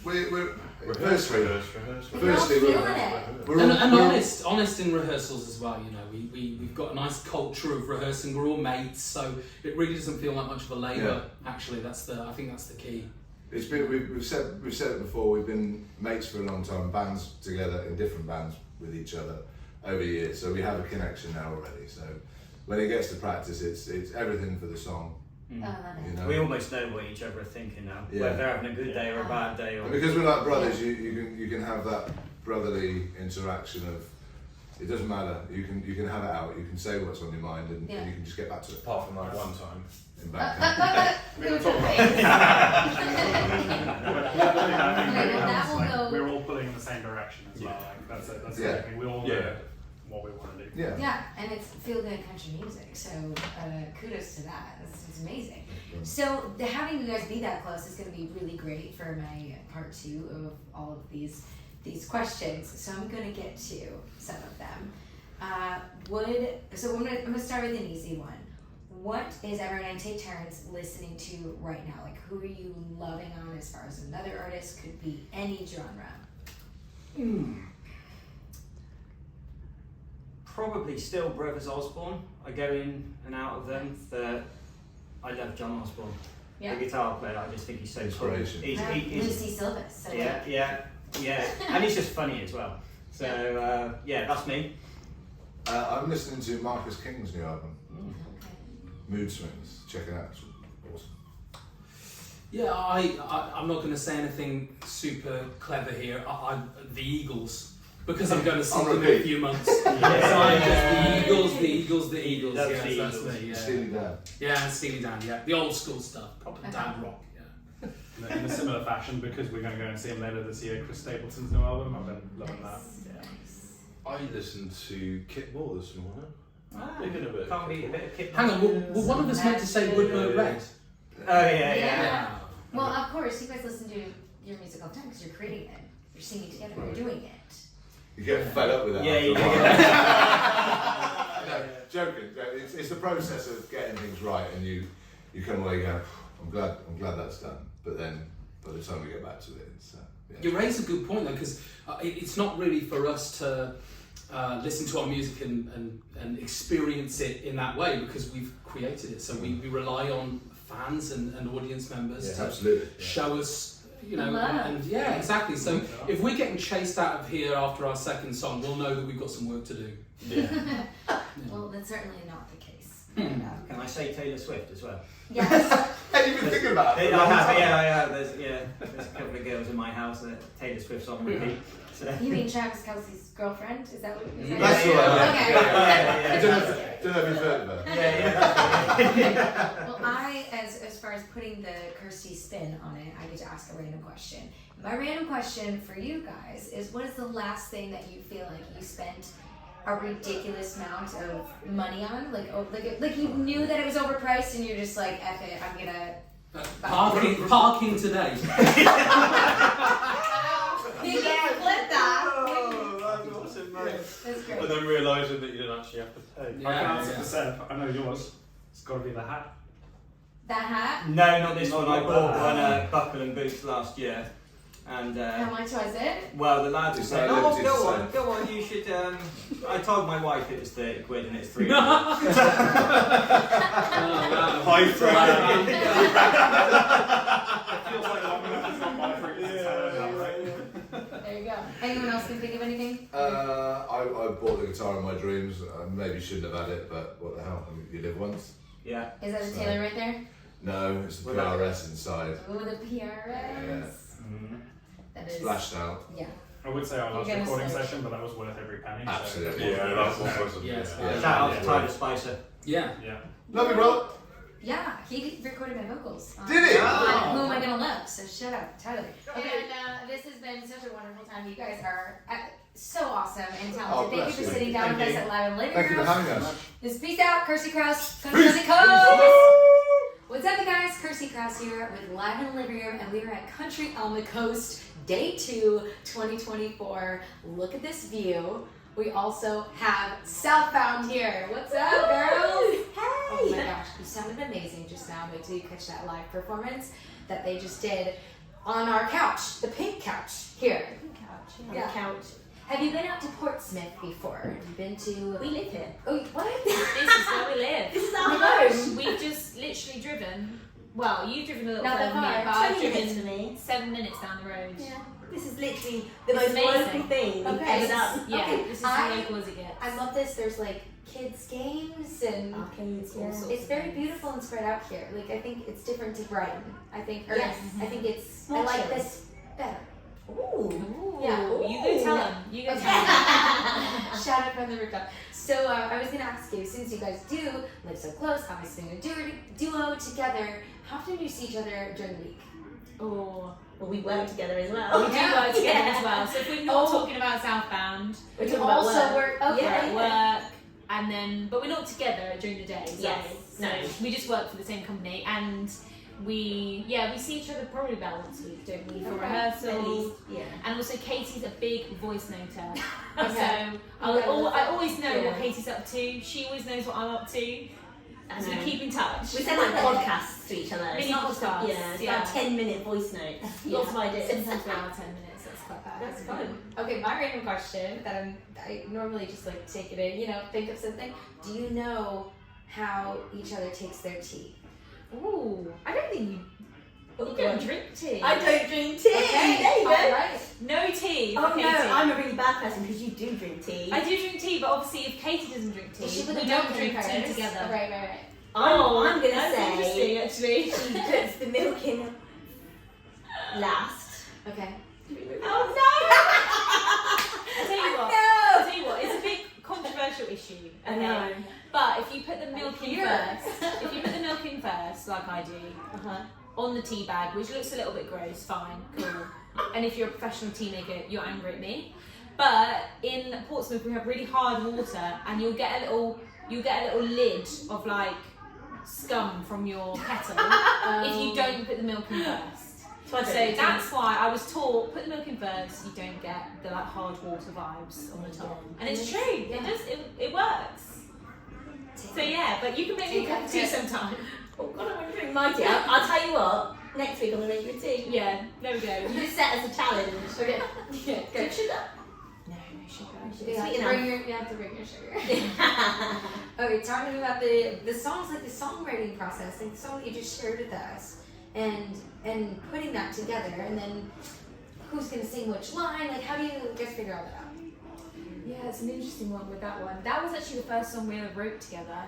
We're Firstly, and honest in rehearsals as well. You know, we've got a nice culture of rehearsing. We're all mates, so it really doesn't feel like much of a labour. Yeah. Actually, I think that's the key. It's been we've said it before. We've been mates for a long time, bands together in different bands with each other over years. So we have a connection now already. So when it gets to practice, it's everything for the song. I love it. You know? We almost know what each other are thinking now. Yeah. Whether they're having a good day or a bad day. Or And because we're like brothers, you can have that brotherly interaction of it doesn't matter. You can have it out. You can say what's on your mind, and you can just get back to it. Apart from like one time. In back We're all pulling in the same direction as well. Like, that's the thing. We all know what we want to do. Yeah, and it's feel good country music. So kudos to that. It's amazing. So having you guys be that close is going to be really great for my part 2 of all of these questions. So I'm going to get to some of them. I'm gonna start with an easy one. What is everyone and take turns listening to right now? Like who are you loving on as far as another artist? Could be any genre. probably still Brothers Osborne. I go in and out of them. I love John Osborne. Yeah. The guitar player, I just think he's so cool. Inspiration. He's Lucy Silvas. So yeah. And he's just funny as well. So that's me. I'm listening to Marcus King's new album, Okay. Mood Swings. Check it out. It's awesome. Yeah, I'm not going to say anything super clever here. The Eagles, because I'm going to see them in a few months. The Eagles. That's the That's Eagles. me. Yeah. Steely Dan. Yeah, and Steely Dan. Yeah, the old school stuff, proper Dan rock. Yeah. In a similar fashion, because we're going to go and see him later this year, Chris Stapleton's new album. I've been loving that. Yeah. I listened to Kit Moore this morning. Can't be a bit of Kit. Hang on, were one of us meant to say Woodburn Red? Oh yeah. Well, of course, you guys listen to your music all the time because you're creating it. You're singing together. You're doing it. You get fed up with that. No, joking. It's the process of getting things right, and you come away going, I'm glad that's done. But then by the time we get back to it, it's You raise a good point though, because it's not really for us to listen to our music and experience it in that way, because we've created it. So we rely on fans and audience members to show us, and exactly. So if we're getting chased out of here after our second song, we'll know that we've got some work to do. Well, that's certainly not the case. Can I say Taylor Swift as well? Yes. Have you been thinking about it? I have. There's a couple of girls in my house that Taylor Swift's on repeat. So. You mean Travis Kelce's girlfriend? Is that what you said? That's the one. Okay. I don't know if you've heard of that. Well, I, as far as putting the Kirstie spin on it, I get to ask a random question. My random question for you guys is, what is the last thing that you feel like you spent a ridiculous amount of money on? Like you knew that it was overpriced and you're just like, F it, I'm gonna... Parking today. You can flip that. That's awesome, mate. That's great. But then realising that you didn't actually have to pay. I can answer for Seb. I know yours. It's got to be the hat. That hat? No, not this Not one. I like bought that. one Buckle and Boots last year. And How much was it? well, the lads were It's saying, like "Oh, limited go on, you should." I told my wife it was 30 quid and it's 3 High three. Feels like long enough. It's not my freaking There you go. Anyone else can think of anything? I bought the guitar in my dreams. I maybe shouldn't have had it, but what the hell? I mean, you live once. Yeah. Is that a Taylor right there? No, it's the PRS inside. Ooh, the PRS. That is... Splashed out. Yeah. I would say our last You're gonna recording slow. session, but that was worth every penny. Absolutely. So Yeah, that's awesome. Yes. Yeah. Shout out to Tyler Spicer. Yeah. Yeah. Love you, brother. Yeah, he recorded my vocals. Did he? Who am I gonna love? So shout out, Tyler. Okay. And this has been such a wonderful time. You guys are so awesome and talented. Oh, Thank you bless for you. sitting down with us at Live and Living Thank you for Room. having us. Just peace out, Kirstie Kraus. Country on the Coast. What's up, you guys? Kirstie Kraus here with Live in the Living Room, and we are at Country on the Coast, Day 2, 2024. Look at this view. We also have Southbound here. What's up, girls? Hey! Oh my gosh, you sounded amazing just now. Wait till you catch that live performance that they just did on our couch, the pink couch here. Pink couch, Yeah. The couch. Have you been out to Portsmouth before? Have you been to? We live here. Oh, what? This is where we live. This is Oh our my home. gosh, we've just literally driven. Well, you've driven a little Not further that than me, far. but I've 20 minutes driven for me. 7 minutes down the road. Yeah. This is literally the It's most amazing. local thing we've Okay, ever this done. Yeah, Okay, this is I- as local as it gets. I love this. There's like kids games and Arcades, All yeah. sorts. it's very beautiful and spread out here. Like I think it's different to Brighton. I think, or Yes. I think it's. More I like chill. this better. Ooh. Ooh, Yeah. you go tell them. You go Okay. tell them. Shout out from the rooftop. So I was gonna ask you, since you guys do live so close, obviously in a duo together, how often do you see each other during the week? Oh, Well, we work together as well. we do work together Yeah. as well. So if we're not Oh. talking about Southbound, We're You talking about also work. work. Okay. we're at work, and then but we're not together during the day. So, Yes. so we just work for the same company, and we see each other probably about once a week, don't we? For Okay. rehearsals. At least, yeah. And also Katie's a big voice noter. Okay. So I always know Yeah. what Katie's up to. She always knows what I'm up to. I So we know. keep in touch. We send like podcasts to each other. It's Mini not just podcasts, yeah, it's yeah. about 10-minute voice notes. Lots of ideas. Sometimes we are 10 minutes. That's quite bad. That's fun. Okay, my random question that I normally just like take it in, think of something. Do you know how each other takes their tea? Ooh, I don't think you don't drink tea. I don't drink tea. Okay, There you go. alright. No tea for Oh Katie. no, I'm a really bad person because you do drink tea. I do drink tea, but obviously if Katie doesn't drink tea, Is she we with the don't milk drink in tea first? together. Right. I'm gonna That's say interesting, actually. she puts the milk in last. Okay. Oh no! I'll tell you what, it's a big controversial issue. I know. But if you put the milk in Here. first, like I do, Uh-huh. on the tea bag, which looks a little bit gross, fine, cool. And if you're a professional tea maker, you're angry at me. But in Portsmouth we have really hard water, and you'll get a little lid of like scum from your kettle if you don't put the milk in first. So I don't So drink tea. that's why I was taught put the milk in first. You don't get the like hard water vibes on the top, and it's true. It does. It works. So yeah, but you can make me a cup of tea sometime. Oh god, I'm gonna drink my tea. I'll tell you what. Next week I'm gonna make you a tea. Yeah, there we go. You just set us a challenge. Okay. Yeah, Good good. sugar. No sugar. You have, Sweet to bring enough. you have to bring your sugar. Okay, talking about the songs, like the songwriting process, like the song that you just shared with us, and putting that together, and then who's gonna sing which line? Like, how do you guys figure all that out? Yeah, it's an interesting one with that one. That was actually the first song we ever wrote together,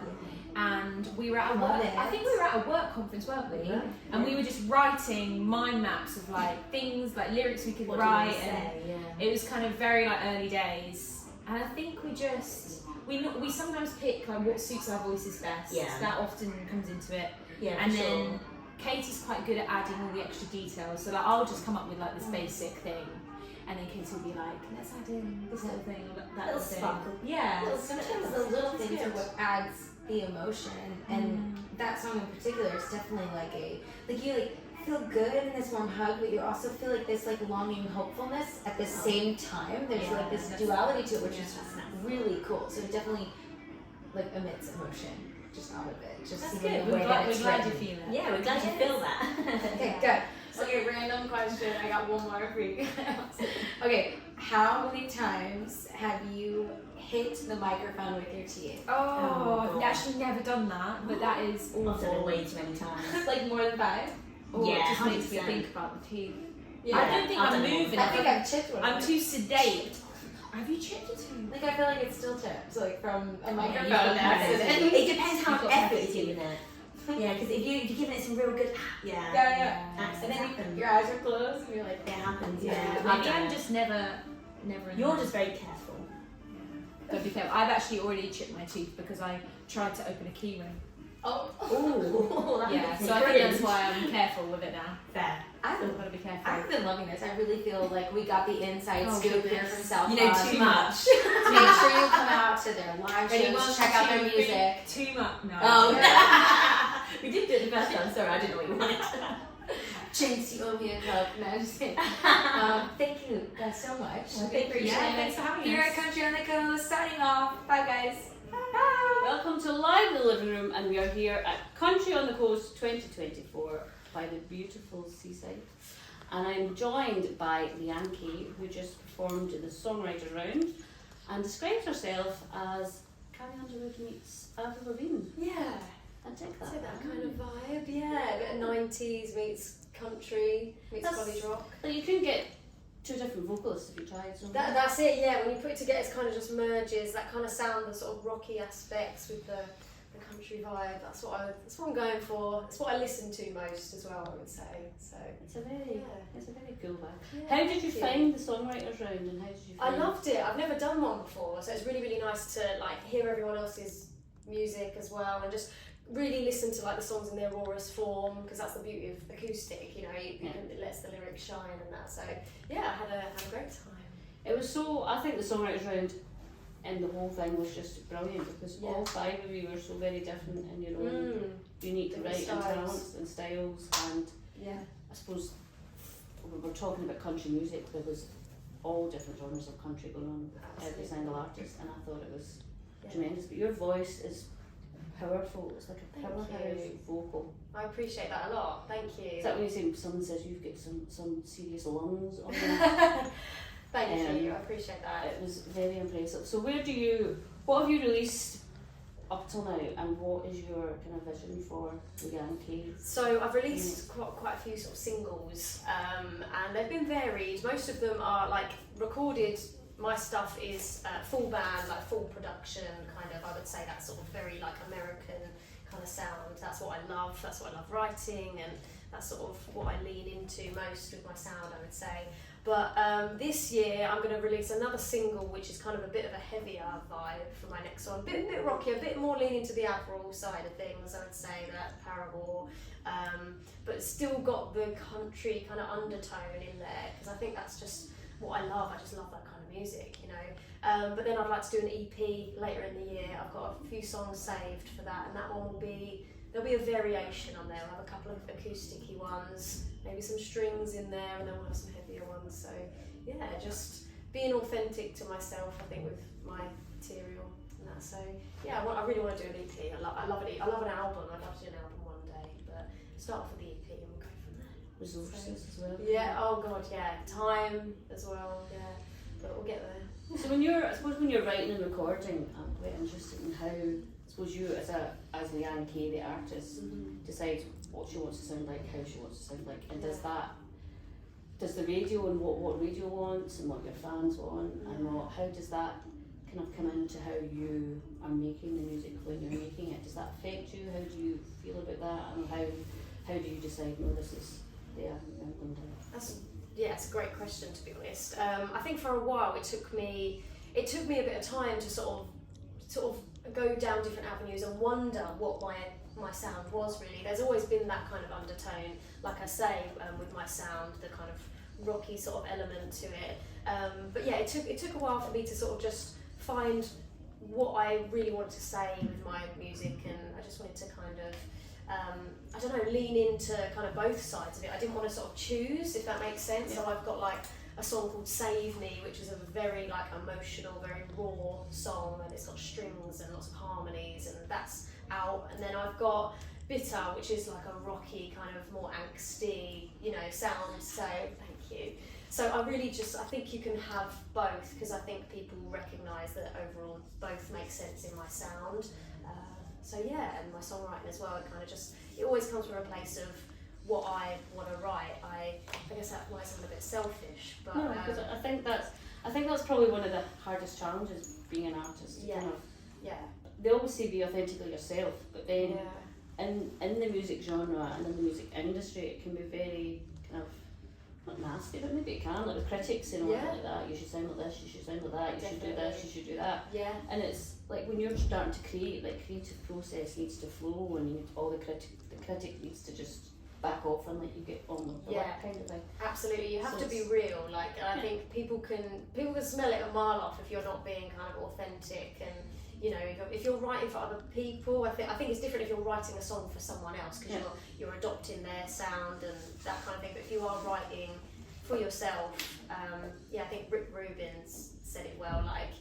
and we were at a Love work. it. I think we were at a work conference, weren't we? Yeah. And we were just writing mind maps of like things, like lyrics we could What do you write, wanna and say? Yeah. it was kind of very like early days. And I think we sometimes pick like what suits our voices best. Yeah. That often comes into it. Yeah, And for then sure. Katie's quite good at adding all the extra details. So like I'll just come up with like this basic thing, and then Katie will be like, let's add in this little thing or that Little little thing. sparkle. Yeah. Well, sometimes the little things are what adds the emotion, and that song in particular is definitely like you feel good in this warm hug, but you also feel like this like longing hopefulness at the same time. There's like this duality to it, which is really cool. So it definitely like emits emotion just out of it. Just That's even good. the We're way glad, that we're it's glad you written. feel it. Yeah, we're glad you feel that. Okay, good. Okay, random question. I got one more for you guys. Okay, how many times have you hit the microphone with your teeth? Oh, I've actually never done that, but that is I've done it awful. way too many times. Like more than 5? Oh, Yeah, it just makes me 100%. think about the teeth. Yeah. I don't think I've I'm done it all. moving. I think I've chipped one. I'm too sedate. Have you chipped your tooth? Like I feel like it's still chipped, like from a microphone you've got accident. It depends how You've got effort effort. you're giving it. Yeah, because if you're giving it some real good, yeah, Yeah. And accidents then happen. your eyes are closed and you're like, It happens. Yeah, Yeah, maybe I've done I'm it. just never in You're the- just very careful. Gotta be careful. I've actually already chipped my tooth because I tried to open a key ring. Oh, Yeah, so I think that's why I'm careful with it now. Fair. I've got to be careful. I've been loving this. I really feel like we got the inside Oh, scoop goodness. here from Southbound. You know too much. So make sure you come out to their live Ready, shows, one, check out their two, music. Too much. No. Oh, We did do it the first time, sorry, I didn't know what you wanted. Jinx, you owe me a cup. No, I'm just kidding. Thank you guys so much. Thanks for having Here us. at Country on the Coast, signing off. Bye, guys. Welcome to Live in the Living Room, and we are here at Country on the Coast 2024 by the beautiful seaside. And I'm joined by Lianne Kaye, who just performed in the Songwriter Round and describes herself as Carrie Underwood meets Avril Lavigne. Yeah, I take that. so that kind of vibe, yeah. A bit of 90s meets country, meets That's- college rock. But you couldn't get two different vocalists if you tried. So That's it, yeah. When you put it together, it kind of just merges that kind of sound, the sort of rocky aspects with the country vibe. That's what I'm going for. It's what I listen to most as well, I would say. So it's a very cool vibe. Yeah, How did you thank you. find the Songwriters Round, and how did you I find loved it. I've never done one before, so it's really, really nice to like hear everyone else's music as well, and just really listen to like the songs in their rawest form, because that's the beauty of acoustic. You know, it lets the lyrics shine and that. So yeah, I had a great time. It was so. I think the Songwriters Round and the whole thing was just brilliant, because all five of you were so very different in your own unique Different writing styles. talents and styles. And Yeah. I suppose we were talking about country music. There was all different genres of country going on with every single artist, and I thought it was tremendous. But your voice is powerful. It's like a Thank powerhouse you. vocal. I appreciate that a lot. Thank you. Is that when you say someone says you've got some serious lungs on you? Thank you. I appreciate that. It was very impressive. So what have you released up till now, and what is your kind of vision for Lianne Kaye? So I've released quite a few sort of singles, and they've been varied. Most of them are like recorded. My stuff is full band, like full production, kind of. I would say that's sort of very like American kind of sound. That's what I love. That's what I love writing, and that's sort of what I lean into most with my sound, I would say. But this year I'm going to release another single, which is kind of a bit of a heavier vibe for my next one. A bit rockier, a bit more leaning to the Avril side of things, I would say, that Paramore. But it's still got the country kind of undertone in there, because I think that's just what I love. I just love that kind of music, you know. But then I'd like to do an EP later in the year. I've got a few songs saved for that, and that one will be, there'll be a variation on there. I'll have a couple of acoustic-y ones, maybe some strings in there, and then we'll have some heavier ones. So yeah, just being authentic to myself, I think, with my material and that. So yeah, I really want to do an EP. I love an album. I'd love to do an album one day, but start off with the EP and we'll go from there. Resources as well. Yeah. Oh god, yeah. Time as well. Yeah. But we'll get there. So when you're writing and recording, I'm quite interested in how, I suppose you as Lianne Kaye, the artist, decides what she wants to sound like, how she wants to sound like, and does the radio and what radio wants and what your fans want and how does that kind of come into how you are making the music when you're making it? Does that affect you? How do you feel about that? And how do you decide, no, this is the album I'm going to... Yeah, it's a great question, to be honest. I think for a while it took me a bit of time to sort of go down different avenues and wonder what my sound was really. There's always been that kind of undertone, like I say, with my sound, the kind of rocky sort of element to it. But yeah, it took a while for me to sort of just find what I really wanted to say with my music, and I just wanted to kind of I don't know, lean into kind of both sides of it. I didn't want to sort of choose, if that makes sense. So I've got like a song called Save Me, which is a very like emotional, very raw song, and it's got strings and lots of harmonies, and that's out. And then I've got Bitter, which is like a rocky, kind of more angsty, you know, sound. So thank you. So I think you can have both, because I think people recognise that overall both make sense in my sound. So yeah, and my songwriting as well, it always comes from a place of what I want to write. I guess that might sound a bit selfish, but no, because I think that's probably one of the hardest challenges being an artist. Yeah. Kind of, they always say be authentically yourself, but then in the music genre and in the music industry, it can be very kind of not nasty, but maybe it can, like with critics and all like that. You should sound like this, you should sound like that, you should do this, you should do that. Yeah. And it's like when you're starting to create, like creative process needs to flow, and you need all the critic needs to just back off and let you get on with the work kind of thing. Absolutely, you have So to be real. Like, and I think people can smell it a mile off if you're not being kind of authentic. And you know, if you're writing for other people, I think it's different if you're writing a song for someone else because you're adopting their sound and that kind of thing. But if you are writing for yourself, I think Rick Rubin's said it well. Like,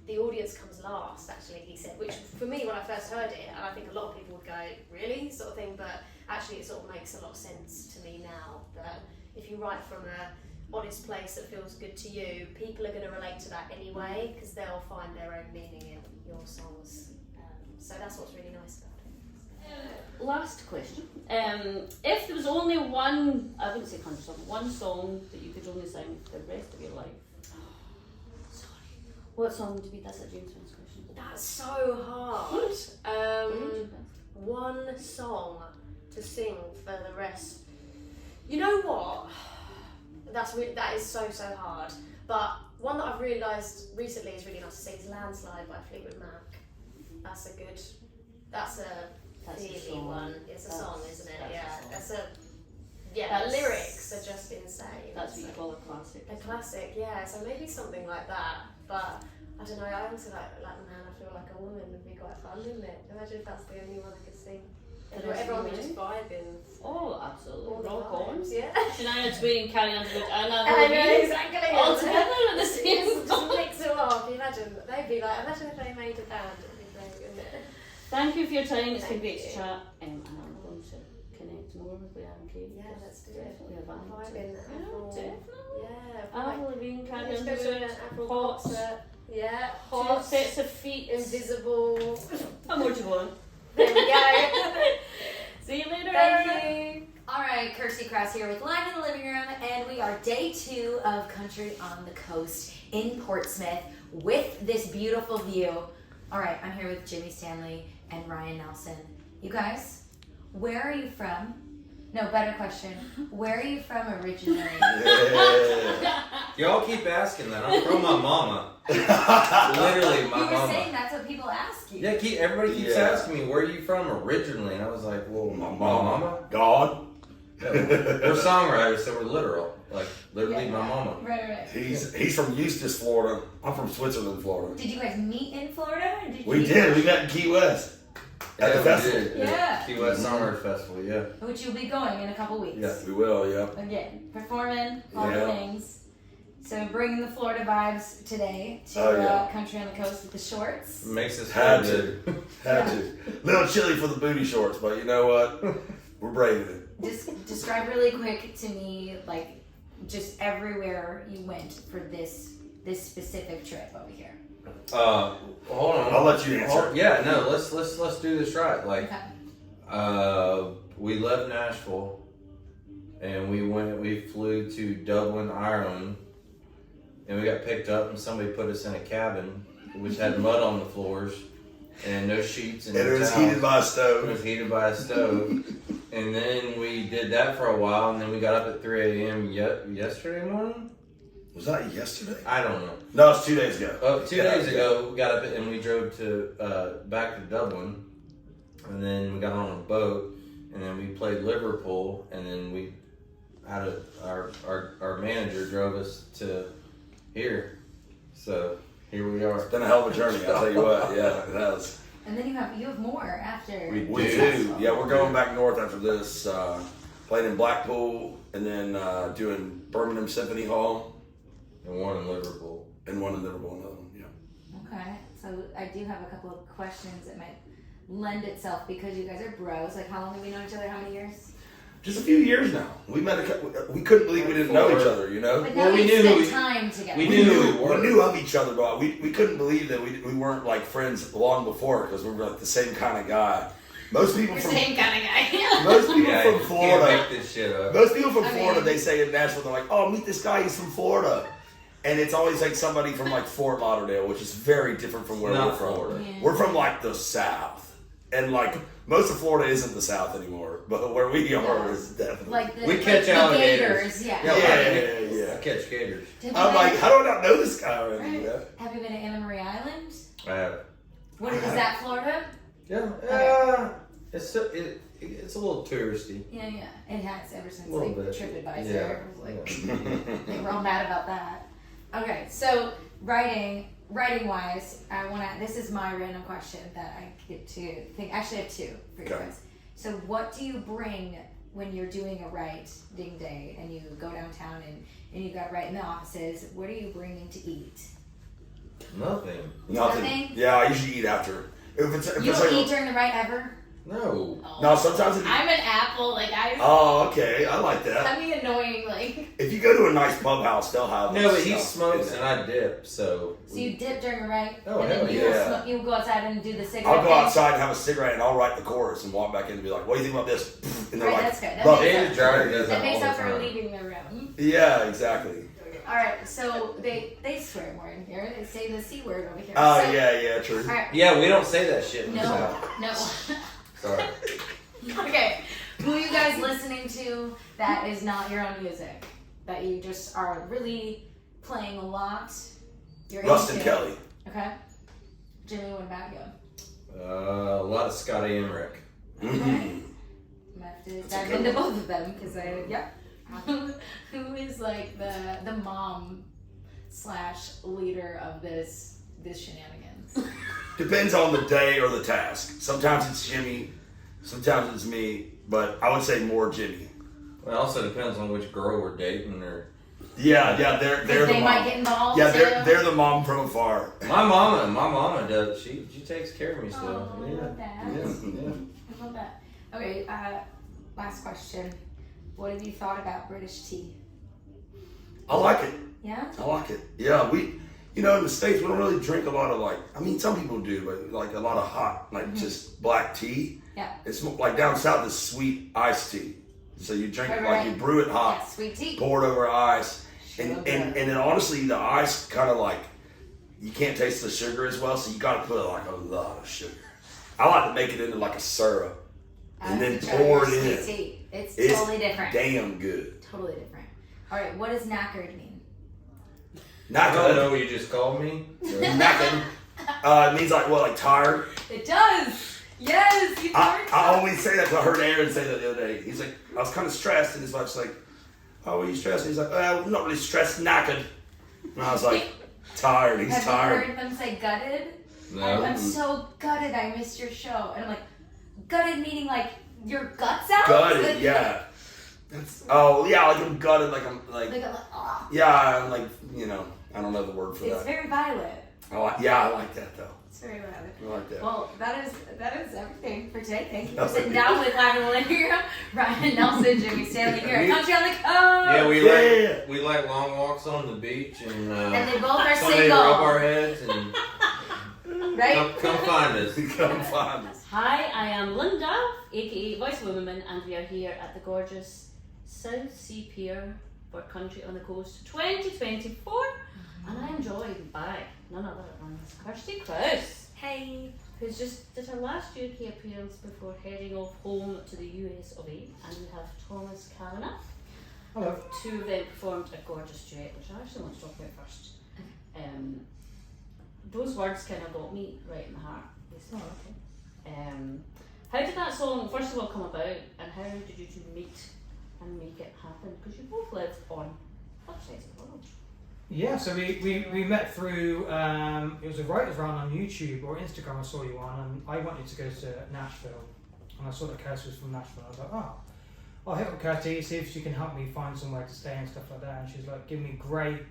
the audience comes last. Actually, he said, which for me when I first heard it, and I think a lot of people would go, really, sort of thing. But actually, it sort of makes a lot of sense to me now that if you write from a honest place that feels good to you, people are going to relate to that anyway because they'll find their own meaning in your songs. So that's what's really nice about it. Last question. If there was only one, I wouldn't say country song, one song that you could only sing the rest of your life, what song would it be? That's a James Bond's question. That's so hard. One song to sing for the rest. You know what? That is so hard. But one that I've realised recently is really nice to sing is "Landslide" by Fleetwood Mac. That's a feely one. It's a song, isn't it? The lyrics are just insane. That's what you call a classic. A classic, yeah. So maybe something like that. But I don't know. I also like "Man, I Feel Like a Woman" would be quite fun, wouldn't it? Imagine if that's the only one I could sing. Everyone would just vibe in. Oh, absolutely. Rock on. Yeah. Shania Twain, Carrie Underwood, and I know, exactly. all together at the same time. Just mix it all up. Imagine if they made a band. It would be great, wouldn't it? Thank you for your time. It's been great to chat. And I'm going to connect more with Lianne Kaye. Yeah, let's do it. Definitely a band. Vibing. Definitely. Yeah. Avril Lavigne, Carrie Let's go to an Underwood, Avril Hot. concert. Yeah, Two Hot. sets of feet. Invisible. How more do you want? There we go. See you later. Thank you. All right, Kirstie Kraus here with Live in the Living Room, and we are day 2 of Country on the Coast in Portsmouth with this beautiful view. All right, I'm here with Jimmy Stanley and Ryan Nelson. You guys, where are you from? No, better question. Where are you from originally? Y'all keep asking that. I'm from my mama. Literally, my You were mama. saying that's what people ask you. Yeah, everybody keeps asking me, where are you from originally? And I was like, well, my mama. God. We're songwriters, so we're literal. Like, literally, my mama. Right. He's from Eustis, Florida. I'm from Switzerland, Florida. Did you guys meet in Florida? Or did We you did. We met in Key West. At the festival. We did. Yeah. Key West Songwriters Festival, yeah. Which you'll be going in a couple weeks. Yeah, we will, yeah. Again, performing, all the Yeah. things. So bringing the Florida vibes today to Country on the Coast with the shorts. Makes us Had feel to. Had to. Little chilly for the booty shorts, but you know what? We're braving it. Just describe really quick to me, like, just everywhere you went for this specific trip over here. Hold on. I'll let you answer. Yeah, no, let's do this right. Like, we left Nashville, and we flew to Dublin, Ireland, and we got picked up, and somebody put us in a cabin, which had mud on the floors, and no sheets, and it no was towels. heated by a stove. It was heated by a stove. And then we did that for a while, and then we got up at 3 a.m. Yesterday morning? Was that yesterday? I don't know. No, it's 2 days ago. Oh, 2 days ago, we got up and we drove to back to Dublin, and then we got on a boat, and then we played Liverpool, and then we had our manager drove us to here. So here we are. It's been a hell of a journey, I'll tell you what. Yeah, it has. And then you have more after. We do. Yeah, we're going back north after this. Playing in Blackpool, and then doing Birmingham Symphony Hall. And one in Liverpool. And one in Liverpool, another one, yeah. Okay, so I do have a couple of questions that might lend itself because you guys are bros. Like, how long have we known each other? How many years? Just a few years now. We met we couldn't believe we didn't know each other, you know? But now we spent time together. We knew of each other, but we couldn't believe that we weren't like friends long before because we were like the same kind of guy. Most people from same kind of guy. Most people from Florida. Can't make this shit up. Most people from Florida, they say in Nashville, they're like, "Oh, meet this guy. He's from Florida," and it's always like somebody from like Fort Lauderdale, which is very different from where we're from. Florida. We're from like the South. And like most of Florida isn't the South anymore, but where we are is definitely. Like the, We catch the alligators. gators, yeah. Yeah. I catch gators. I'm like, how do I not know this guy already? Right. You know? Have you been to Anna Marie Island? I have. What is that, Florida? Yeah. It's a little touristy. Yeah, it has ever since A little like bit. TripAdvisor. Yeah. It was like they were all mad about that. Okay, so writing wise, this is my random question that I get to think. Actually, I have two for you guys. So, what do you bring when you're doing a writing day and you go downtown and you got to write in the offices? What are you bringing to eat? Nothing. Yeah, I usually eat after. If You it's don't like eat during the write ever? No. No, sometimes it, I'm an apple, like I. Oh, okay. I like that. I'm the annoying, like. If you go to a nice pub house, they'll have. No, but he stuff smokes in and I dip, so. So you dip during the write, Oh, and then hell you yeah. you go outside and do the cigarette. I'll go thing? outside and have a cigarette, and I'll write the chorus and walk back in and be like, "What do you think about this?" And they're Right, like, that's good. That "Love makes it." up- does That that makes all up the for time. leaving the room. Yeah, exactly. All right, so they swear more in here. They say the C word over here. Oh, So- yeah, true. All right. Yeah, we don't say that shit in the No, South. no. Sorry. Okay, who are you guys listening to that is not your own music? That you just are really playing a lot? You're Rustin into? Kelly. Okay. Jimmy, what about you? A lot of Scotty Emmerich. Okay. I'm gonna have to dive into both of them because who is like the mom / leader of this shenanigans? Depends on the day or the task. Sometimes it's Jimmy, sometimes it's me, but I would say more Jimmy. Well, it also depends on which girl we're dating or. Yeah, they're the they mom. might get involved. Yeah, too. they're the mom from afar. My mama does. She takes care of me still. Oh, I love that. Yeah. I love that. Okay, last question. What have you thought about British tea? I like it. Yeah? I like it. Yeah, in the States, we don't really drink a lot of some people do, but like a lot of hot, just black tea. Yeah. It's like down south is sweet iced tea. So you drink it Right. you brew it hot, Yeah, sweet tea. pour it over ice. And Sugar. then honestly, the ice kind of you can't taste the sugar as well, so you got to put a lot of sugar. I like to make it into like a syrup and then pour it in. Sweet tea. It's totally different. Damn good. Totally different. All right, what does knackered mean? I don't know what you just called me. Knackered. It means like tired. It does. Yes, you I always say that because I heard Aaron say that the other day. He's like, I was kind of stressed, and his wife's like, "Oh, were you stressed?" And he's like, "I'm not really stressed, knackered." And I was like, "Tired." He's Have tired. you heard them say gutted? No. I'm so gutted. I missed your show, and I'm like, gutted meaning like your guts out. Gutted, Like- yeah. Oh yeah, like I'm gutted, like I'm like. ah. Yeah, I'm like I don't know the word for It's that. very violent. I like that though. It's very violent. I like that. Well, that is everything for today. Thank you for Okay. sitting down with LITLR, Ryan Nelson, Jimmy Stanley here at Country on the Coast. Yeah, we like long walks on the beach and they both are Sunday single. rub our heads and Right? come find us. Come find us. Hi, I am Linda, aka Voice of a Woman, and we are here at the gorgeous South Sea Pier for Country on the Coast 2024. And I am joined by none other than Kirstie Kraus. Hey. Who's just did her last UK appearance before heading off home to the US of A. And we have Thomas Kavanagh. Hello. Two of them performed a gorgeous duet, which I actually want to talk about first. Those words kind of got me right in the heart. Basically. Oh, okay. How did that song first of all come about, and how did you two meet and make it happen? Because you both live on other sides of the world. Yeah, so we met through, it was a writer's round on YouTube or Instagram, I saw you on, and I wanted to go to Nashville, and I saw that Kirstie was from Nashville. I was like, oh, I'll hit up Kirstie, see if she can help me find somewhere to stay and stuff like that. And she's like, give me great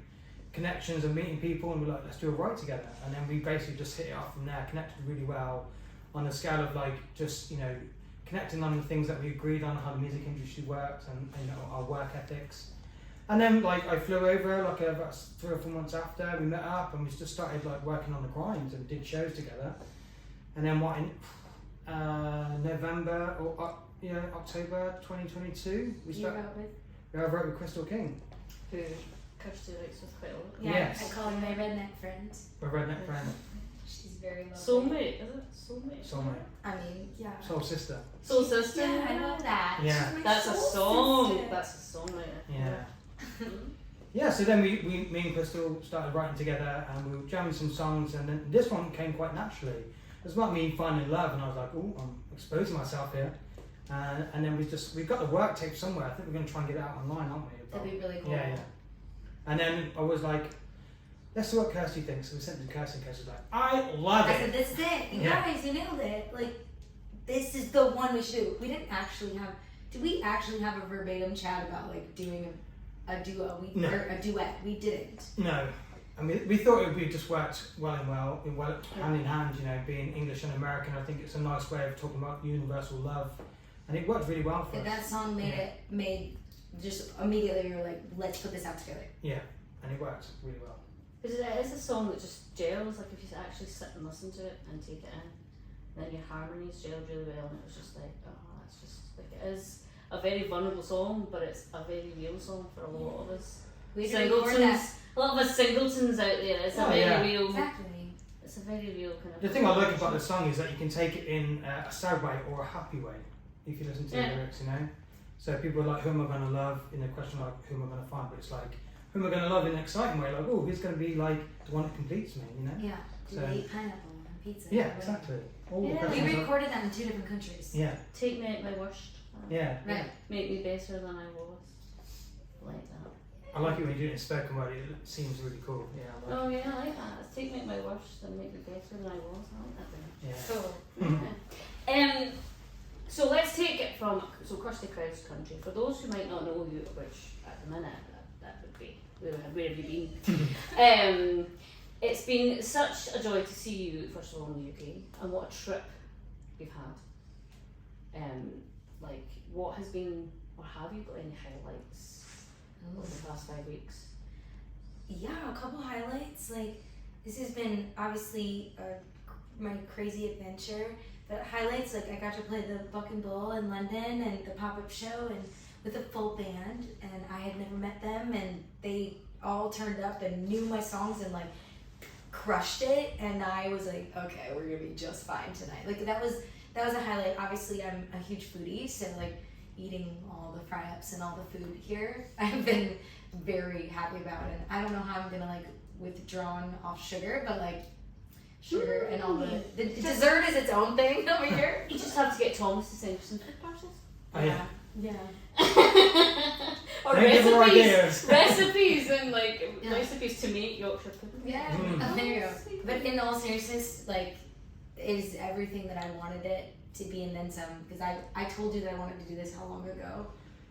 connections and meeting people, and we're like, let's do a write together. And then we basically just hit it off from there, connected really well on the scale of just, connecting on the things that we agreed on, how the music industry worked, and our work ethics. And then I flew over about 3 or 4 months after, we met up and we just started working on the grind and did shows together. And then in November or October 2022 we started. I wrote with Crystal King. Who Kirstie writes with quite a lot. Yeah, Yes. I call her my redneck friend. My redneck friend. She's very lovely. Soulmate, is it? Soulmate. I mean, yeah. Soul sister. Soul sister. Yeah, I know that. Yeah. She's my That's a soul song. sister. That's a song, right? Yeah. Yeah, so then me and Crystal started writing together and we were jamming some songs, and then this one came quite naturally. It was about me finding love, and I was like, oh, I'm exposing myself here. And then we've got the work tape somewhere. I think we're going to try and get it out online, aren't we? That'd be really cool. Yeah. And then I was like, let's see what Kirstie thinks. So we sent it to Kirstie, and Kirstie's like, I love it. I said, this is it. You Yeah. guys, you nailed it. Like, this is the one we should do. We didn't actually have, did we actually have a verbatim chat about like doing a duo? No. Or a duet? We didn't. No. And we thought it would just worked well hand in hand, you know, being English and American. I think it's a nice way of talking about universal love. And it worked really well for us. That song made just immediately we were like, let's put this out together. Yeah, and it worked really well. Because it is a song that just gels, like if you actually sit and listen to it and take it in, then your harmonies gelled really well, and it was just like, oh, it's just like, it is a very vulnerable song, but it's a very real song for a lot of us. We had to record that. A lot of us singletons out there, it's a very real, exactly. It's a very real kind of. The thing I like about the song is that you can take it in a sad way or a happy way, if you listen to the lyrics, you know? So people are like, who am I going to love? In a question like, who am I going to find? But it's like, who am I going to love in an exciting way? Like, oh, who's going to be like the one that completes me, you know? Yeah. Do So, they eat pineapple and pizza? yeah, exactly. All the We questions are- recorded that in 2 different countries. Yeah. Take me at my worst. Yeah. Right. Make me better than I was. Like that. I like it when you do it in spoken word, it seems really cool. Yeah. I like Oh yeah, I like that. Take me at my worst and make me better than I was. I like that thing. Yeah. So, so let's take it from Kirstie Kraus country. For those who might not know you, which at the minute that would be where have you been? It's been such a joy to see you first of all in the UK, and what a trip you've had. Like what has been, or have you got any highlights over the past 5 weeks? Yeah, a couple highlights. Like, this has been obviously my crazy adventure. But highlights, like I got to play the Buck and Bull in London and the pop-up show and with a full band, and I had never met them, and they all turned up and knew my songs and like crushed it, and I was like, okay, we're gonna be just fine tonight. Like that was a highlight. Obviously, I'm a huge foodie, so like eating all the fry-ups and all the food here, I've been very happy about it. I don't know how I'm gonna like withdraw off sugar, but like sugar and all the dessert is its own thing over here. You just have to get Thomas to send you some food parcels. Oh, yeah. Yeah. Or recipes and like recipes to make Yorkshire pudding. Yeah, there you go. But in all seriousness, like, it is everything that I wanted it to be and then some. Because I told you that I wanted to do this how long ago?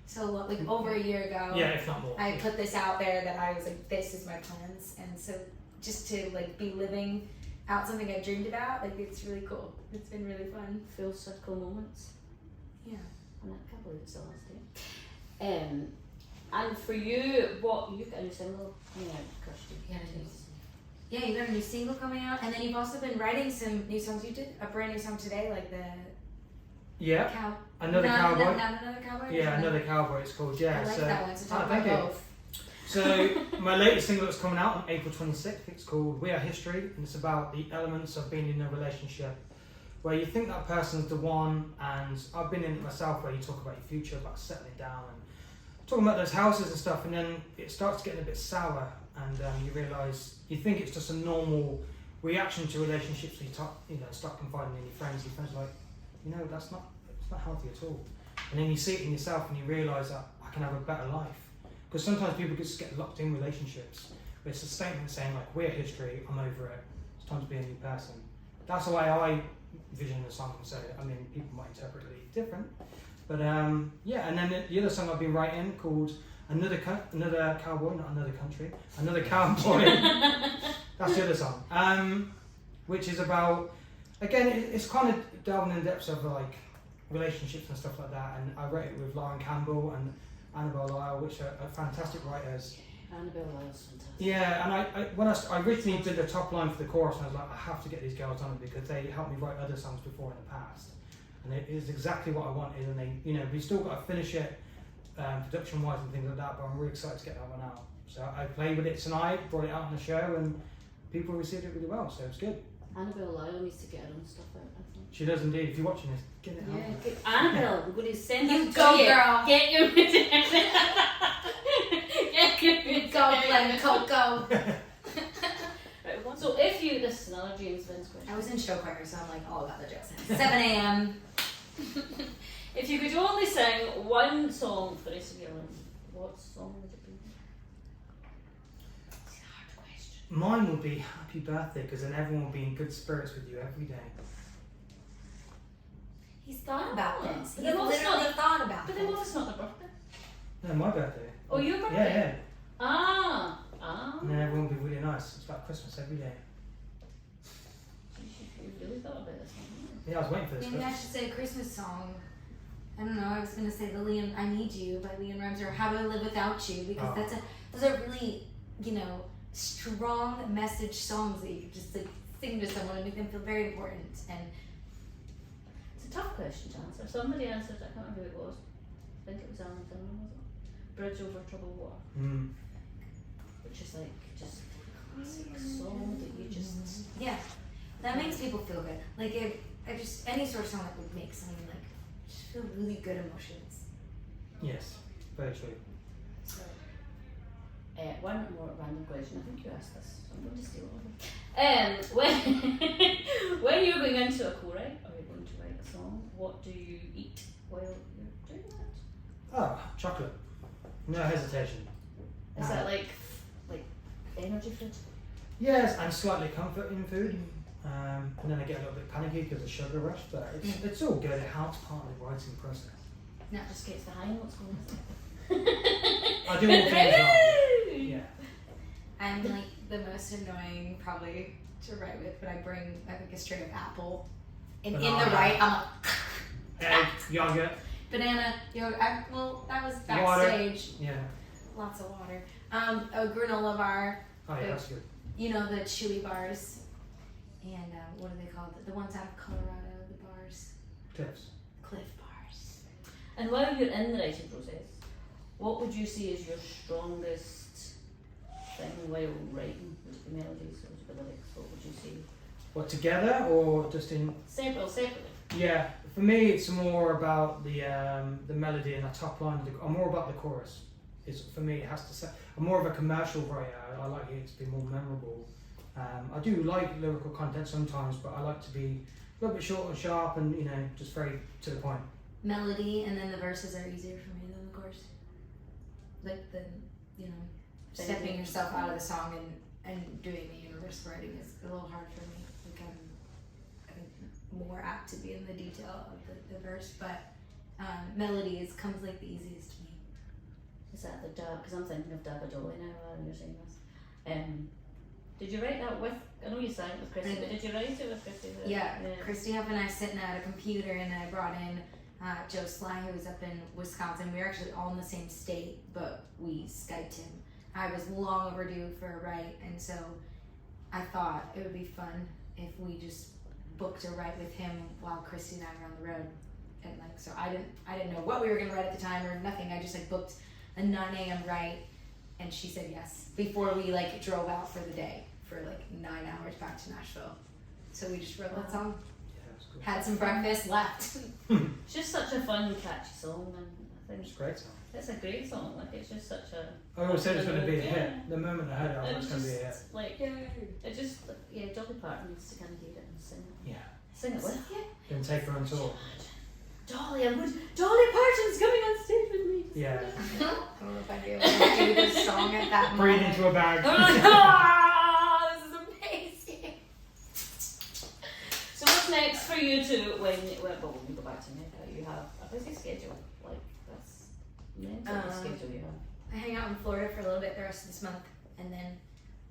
So like over a year ago. Yeah, if not more. I put this out there that I was like, this is my plans, and so just to like be living out something I dreamed about, like it's really cool. It's been really fun. Full circle moments. Yeah. And I can't believe it's still last day. And for you, what you've got a new single coming out, Kirstie? Yeah, you got a new single coming out, and then you've also been writing some new songs. You did a brand new song today, like the Another Cowboy. Not Another Cowboy. Yeah, Another Cowboy. It's called. Yeah. I like so, that one. So talk thank about you. both. So my latest single that's coming out on April 26th. It's called We Are History, and it's about the elements of being in a relationship where you think that person's the one, and I've been in it myself, where you talk about your future, about settling down and talking about those houses and stuff, and then it starts getting a bit sour, and you realise, you think it's just a normal reaction to relationships, where you start confiding in your friends, and your friends are like, it's not healthy at all. And then you see it in yourself and you realise that I can have a better life. Because sometimes people just get locked in relationships. But it's a statement saying like, we're history, I'm over it, it's time to be a new person. That's the way I vision the song. So, I mean, people might interpret it different. But yeah, and then the other song I've been writing called Another Cowboy, not Another Country, Another Cowboy. That's the other song. Which is about, again, it's kind of delving in the depths of like relationships and stuff like that. And I wrote it with Lianne Kaye and Annabelle Lyle, which are fantastic writers. Annabelle Lyle's fantastic. Yeah, and when I originally did the top line for the chorus, and I was like, I have to get these girls on it because they helped me write other songs before in the past, and it is exactly what I wanted. And they, we still got to finish it, production-wise and things like that. But I'm really excited to get that one out. So I played with it tonight, brought it out on the show, and people received it really well. So it's good. Annabelle Lyle needs to get her own stuff out, I think. She does indeed. If you're watching this, get it Yeah, out. get Annabelle, we're going to send You her go, to you. girl. Get your Go, Glen Coco. Right, so if you, this is another James Vince question. I was in show choir, so I'm like all about the jokes. 7 a.m. If you could only sing one song for the rest of your life, what song would it be? It's a hard question. Mine would be Happy Birthday, because then everyone will be in good spirits with you every day. He's thought about this. But He's then what if it's literally not- thought about But then what if it's not their birthday? No, my birthday. Oh, your birthday? Yeah, yeah. Ah. And then everyone will be really nice. It's like Christmas every day. You really thought about this one. Yeah, I was waiting for this. Maybe I should say a Christmas song. I don't know. I was gonna say the Liam "I Need You" by Lianne Kaye or "How Do I Live Without You" because those are really, you know, strong message songs that you can just like sing to someone and make them feel very important. And it's a tough question to answer. Somebody answered, I can't remember who it was. I think it was Alan Finlan, was it? Bridge Over Troubled Water. Mm. Which is like just a classic song that you just that makes people feel good. Like I just any sort of song that would make someone like just feel really good emotions. Yes, very true. So, one more random question. I think you asked this, so I'm going to steal it. When you're going into a co-write or you're going to write a song, what do you eat while you're doing that? Oh, chocolate. No hesitation. Is that like energy food? Yes, and slightly comforting food. And then I get a little bit panicky because of sugar rush, but it's all good. It helps part of the writing process. That just gets the high notes going. I do all things wrong. Yeah. I'm like the most annoying probably to write with, but I bring like a straight up apple. And in the write, I'm like egg, yogurt, banana, yogurt. Well, that was water. backstage. Yeah. Lots of water. A granola bar. Oh yeah, that's good. You know, the chewy bars. And what are they called? The ones out of Colorado, the bars. Cliff bars. And while you're in the writing process, what would you say is your strongest thing while writing? Would it be melodies or would it be lyrics? What would you say? What, together or just in? Separately. Yeah, for me it's more about the melody and the top line. I'm more about the chorus. For me, it has to say. I'm more of a commercial writer. I like it to be more memorable. I do like lyrical content sometimes, but I like to be a little bit short and sharp and, you know, just very to the point. Melody, and then the verses are easier for me than the chorus. Like the, you know, stepping yourself out of the song and doing the universe writing is a little hard for me. Like I'm more apt to be in the detail of the verse, but melodies comes like the easiest to me. Is that the dub? Because I'm thinking of Dabadoli now while you're saying this. Did you write that with? I know you sang it with Kirstie, but did you write it with Kirstie? Yeah, Kirstie and I sitting at a computer, and I brought in Joe Sly, who was up in Wisconsin. We were actually all in the same state, but we Skyped him. I was long overdue for a write, and so I thought it would be fun if we just booked a write with him while Kirstie and I were on the road. And like, so I didn't know what we were gonna write at the time or nothing. I just like booked a 9 a.m. write, and she said yes before we like drove out for the day for like 9 hours back to Nashville. So we just wrote that song. Had some breakfast, left. It's just such a fun, catchy song, and I think it's a great song. It's a great song. Like it's just such a. I always said it's going to be a hit. The moment I heard it, I was going to be a hit. Like it just Dolly Parton needs to kind of hear it and sing it. Yeah. Sing it with you. Then take her on tour. Dolly Parton's coming on stage with me. Yeah. I don't know if I'd be able to do this song at that moment. Breathe into a bag. This is amazing. So what's next for you to when you go back to America? You have a busy schedule. Like that's mental schedule you have. I hang out in Florida for a little bit the rest of this month, and then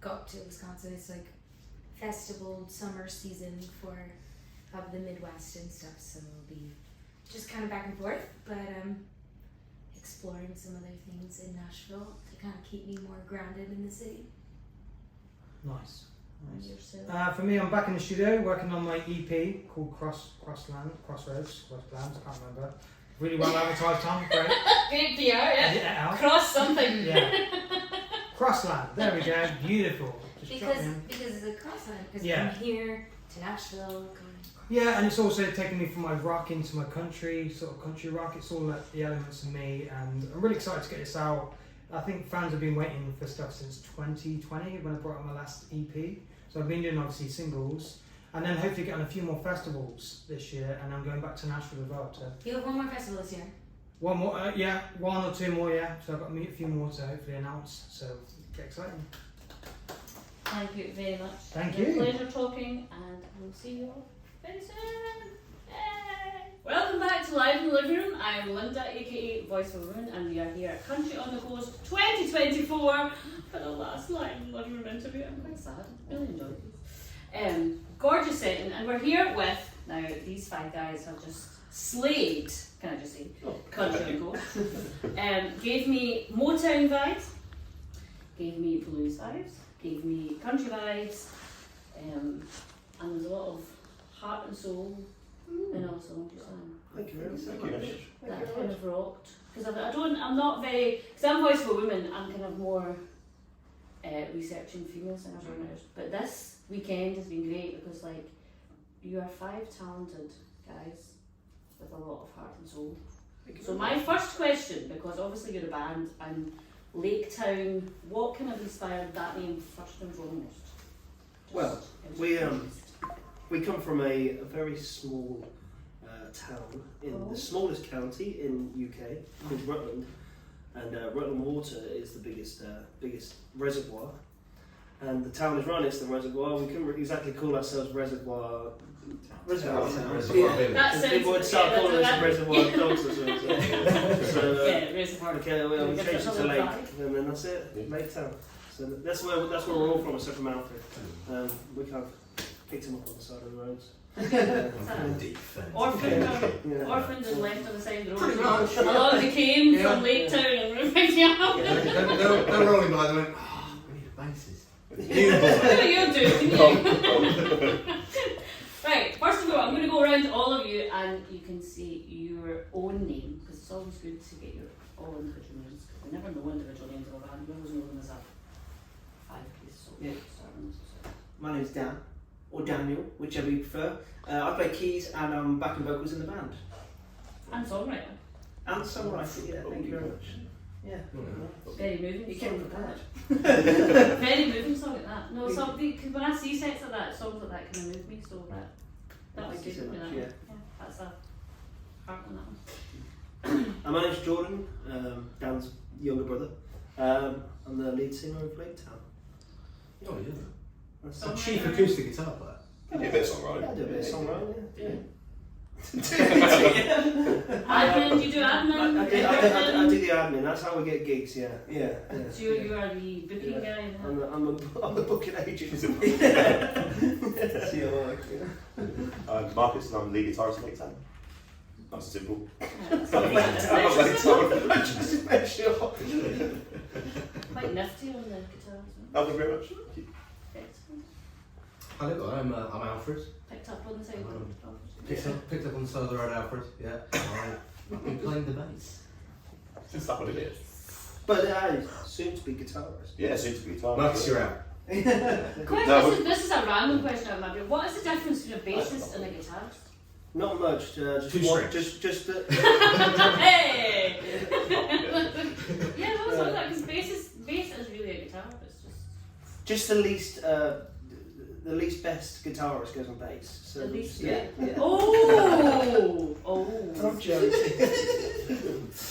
go up to Wisconsin. It's like festival summer season of the Midwest and stuff, so it'll be just kind of back and forth, but exploring some other things in Nashville to kind of keep me more grounded in the city. Nice. Yourself? For me, I'm back in the studio working on my EP called Crossroads, I can't remember. Really well advertised, Tom. Great. Great PR, yeah. Cross something. Yeah. Crossland. There we go. Beautiful. Just because it's a crossland. Because yeah. from here to Nashville. Yeah, and it's also taken me from my rock into my country, sort of country rock. It's all like the elements of me, and I'm really excited to get this out. I think fans have been waiting for stuff since 2020 when I brought out my last EP. So I've been doing obviously singles, and then hopefully get on a few more festivals this year, and I'm going back to Nashville as well. You have one more festival this year. One more, yeah, one or two more, yeah. So I've got a few more to hopefully announce. So get exciting. Thank you very much. Thank It's you. a pleasure talking, and we'll see you all very soon. Yay. Welcome back to Live in the Living Room. I am Linda, aka Voice of a Woman, and we are here at Country on the Coast 2024 for the last Live in the Living Room interview. I'm quite sad. I really enjoyed this. Gorgeous setting, and we're here with, now these 5 guys have just slayed, can I just say, Country on the Coast. Gave me Motown vibes, gave me blues vibes, gave me country vibes, and there's a lot of heart and soul in all songs you sang. Thank you very much. Thank you very much. That kind of rocked. Because I'm not very, because I'm Voice of a Woman, I'm kind of more researching female singer-songwriters. But this weekend has been great because like, you are 5 talented guys with a lot of heart and soul. So my first question, because obviously you're a band, and Laketown, what kind of inspired that name first and foremost? Well, we come from a very small town in the smallest county in UK, called Rutland, and Rutland Water is the biggest reservoir, and the town is right next to the reservoir. We couldn't exactly call ourselves Reservoir Town. People would start calling us Reservoir Dogs or something. So, Reservoir. Okay, well, we changed it to Lake, and then that's it, Laketown. So that's where we're all from, except from Alfred. We kind of picked him up on the side of the roads. Orphaned and left on the side of the road. Pretty much. A lot of them came from Laketown and picked me up. They're rolling by, they went, we need a bassist. You do. Right, first of all, I'm going to go around to all of you and you can say your own name, because it's always good to get your all individual names. We never know individual names of a band, we always know them as a 5-piece. So yeah. My name's Dan, or Daniel, whichever you prefer. I play keys and I'm backing vocals in the band. And songwriter. And songwriter, yeah, thank you very much. Yeah. Very moving. You came prepared. Very moving song like that. No, because when I see sets like that, songs like that kind of move me, so that was Thank you good. so much, Yeah, that's a heart on that one. And my name's Jordan, Dan's younger brother. I'm the lead singer of Laketown. Oh, yeah. That's a chief acoustic guitar player. You do a bit of songwriting. Yeah, I do a bit of songwriting, yeah. Admin, do you do admin? I do the admin, that's how we get gigs, yeah. So you are the booking guy? I'm the booking agent. I'm Marcus and I'm the lead guitarist of Laketown. Nice and simple. Quite nifty on the guitar. Thank you very much. Hello, I'm Alfred. Picked up on the side. Picked up on the side of the road, Alfred. Yeah, I've been playing the bass. Is that what it is? But soon to be guitarist. Yeah, soon to be guitarist. Marcus, you're out. This is a random question out of my brain. What is the difference between a bassist and a guitarist? Not much. Just Two one. strings. Just. Hey. Yeah, no, it's like that because bass is really a guitar. It's Just the least best guitarist goes on bass. So the least. yeah. Oh. I'm joking.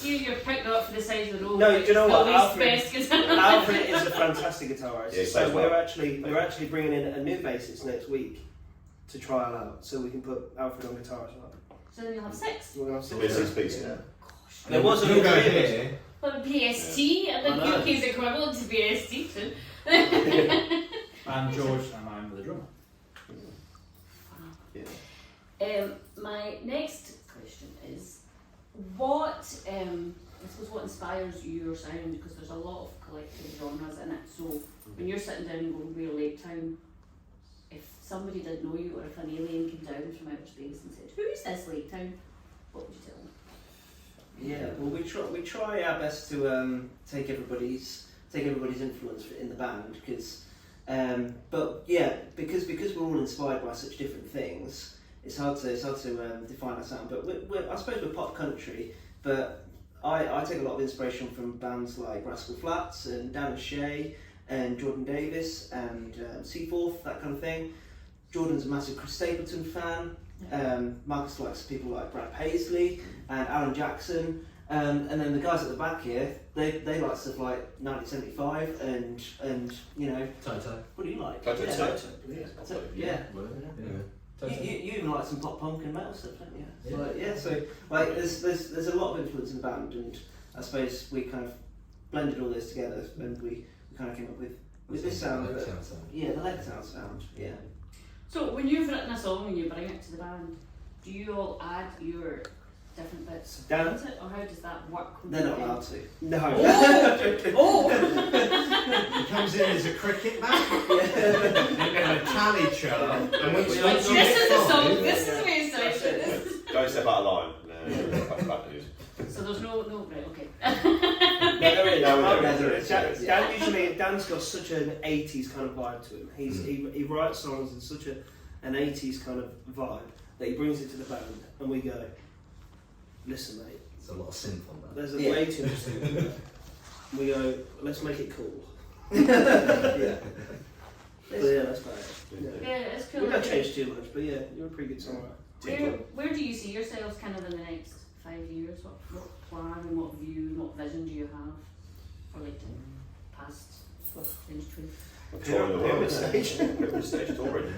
You're picked up for the side of the road. No, do you know what? Alfred is a fantastic guitarist. Yeah, so well. we're actually bringing in a new bassist next week to trial out, so we can put Alfred on guitar as well. So then you'll have 6. We'll have We're 6 pieces. Yeah. There was a You'll go here. Well, BST, and the UK's equivalent to BST too. I'm George, and I'm the drummer. My next question is, what I suppose what inspires your sound? Because there's a lot of collective genres in it. So when you're sitting down and going, "We're Laketown," if somebody didn't know you, or if an alien came down from outer space and said, "Who is this Laketown?" what would you tell them? Yeah, well, we try our best to take everybody's influence in the band, because But yeah, because we're all inspired by such different things, it's hard to define our sound. But I suppose we're pop country, but I take a lot of inspiration from bands like Rascal Flatts and Dan and Shay and Jordan Davis and Seaforth, that kind of thing. Jordan's a massive Chris Stapleton fan. Marcus likes people like Brad Paisley and Alan Jackson. And then the guys at the back here, they like stuff like 1975 and you know. Toto. What do you like? Toto. Yeah. You even like some pop punk and metal stuff, don't you? So like there's a lot of influence in the band, and I suppose we kind of blended all this together, and we kind of came up with this sound. Yeah, the Laketown sound. Yeah. So when you've written a song and you bring it to the band, do you all add your different bits Dan? into it, or how does that work? They're not allowed to. No. He comes in as a cricket bat and a tally chart. And once This is the song. This is me excited. Don't step out of line. No, that's bad news. So there's no right, okay. Dan's got such an 80s kind of vibe to him. He writes songs in such an 80s kind of vibe that he brings it to the band, and we go, listen, mate. There's a lot of synth on that. There's a way too much synth. We go, let's make it cool. But yeah, that's about it. Yeah, it's cool. We don't change too much, but yeah, you're a pretty good songwriter. Where do you see yourselves kind of in the next 5 years? What plan and what view and what vision do you have for like past century? Touring the world stage. We're stage touring.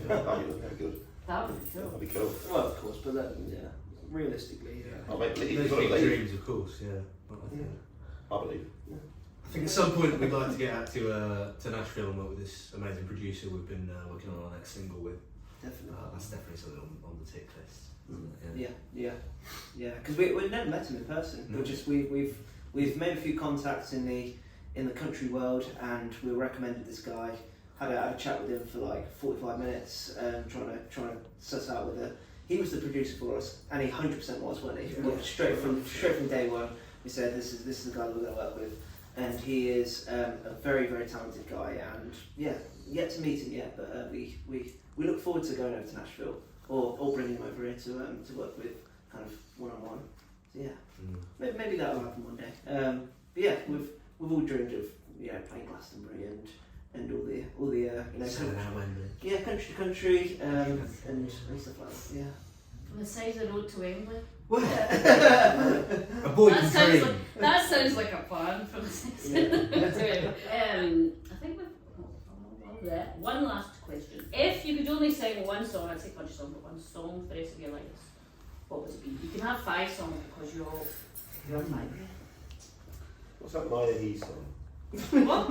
That'd be good. That would be cool. That'd be cool. Well, of course, but that, realistically, I'll make Those big dreams, of course, I believe. I think at some point we'd like to get out to Nashville and work with this amazing producer we've been working on our next single with. Definitely. That's definitely something on the tick list. Yeah. Because we've never met him in person. No. We've made a few contacts in the country world, and we were recommended this guy. Had a chat with him for like 45 minutes, trying to suss out whether he was the producer for us, and he 100% was, wasn't he? Yeah. Straight from day one, we said this is the guy that we're going to work with, and he is a very, very talented guy, and yet to meet him yet, but we look forward to going over to Nashville or bringing him over here to work with kind of one-on-one. So maybe that'll happen one day. But yeah, we've all dreamed of playing Glastonbury and all the country to country and stuff like that. Yeah. From the side of the road to Wembley. A boy can dream. That sounds like a plan from the side of the road to Wembley. I think we've one last question. If you could only sing one song, I'd say country song, but one song for the rest of your lives, what would it be? You can have 5 songs because you're 5. What's that Maya song? What?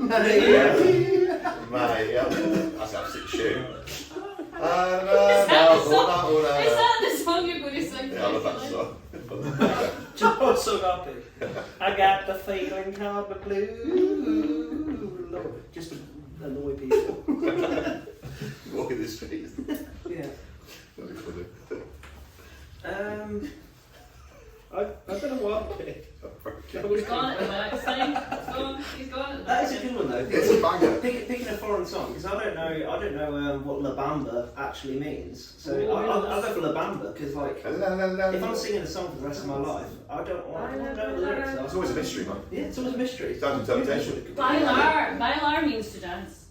Maya, that's absolute shit. Is that the song you're going to sing? Yeah, I love that song. What's so happy? I got the feeling called the blue. Just to annoy people. Walking the streets. Yeah. That'd be funny. I don't know what I'll pick. He's gone at the back. He's gone at the back. That is a good one though. It's a banger. Picking a foreign song, because I don't know what La Bamba actually means. So I'll go for La Bamba because if I'm singing a song for the rest of my life, I don't want to know the lyrics. It's always a mystery, man. Yeah, it's always a mystery. It's down to interpretation. Bailar means to dance.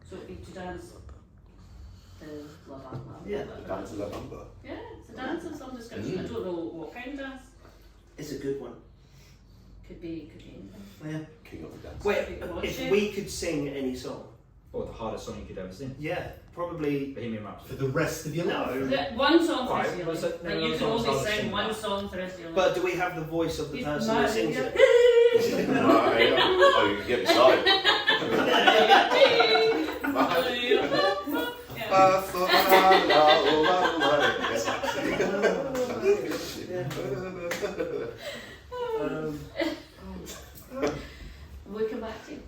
So it'd be to dance La Bamba. Yeah. Dance to La Bamba. Yeah, it's a dance of some description. I don't know what kind of dance. It's a good one. Could be anything. Yeah. King of the dance. Wait, if we could sing any song. Or the hardest song you could ever sing? Yeah, probably. Bohemian Rhapsody. For the rest of your life? One song for Right, your was life. it- Like no, you no, can no, only no, sing no, one no. song for the rest of your life. But do we have the voice of the person mad, that sings yeah. it? Oh, you can get me started. We'll come back to you.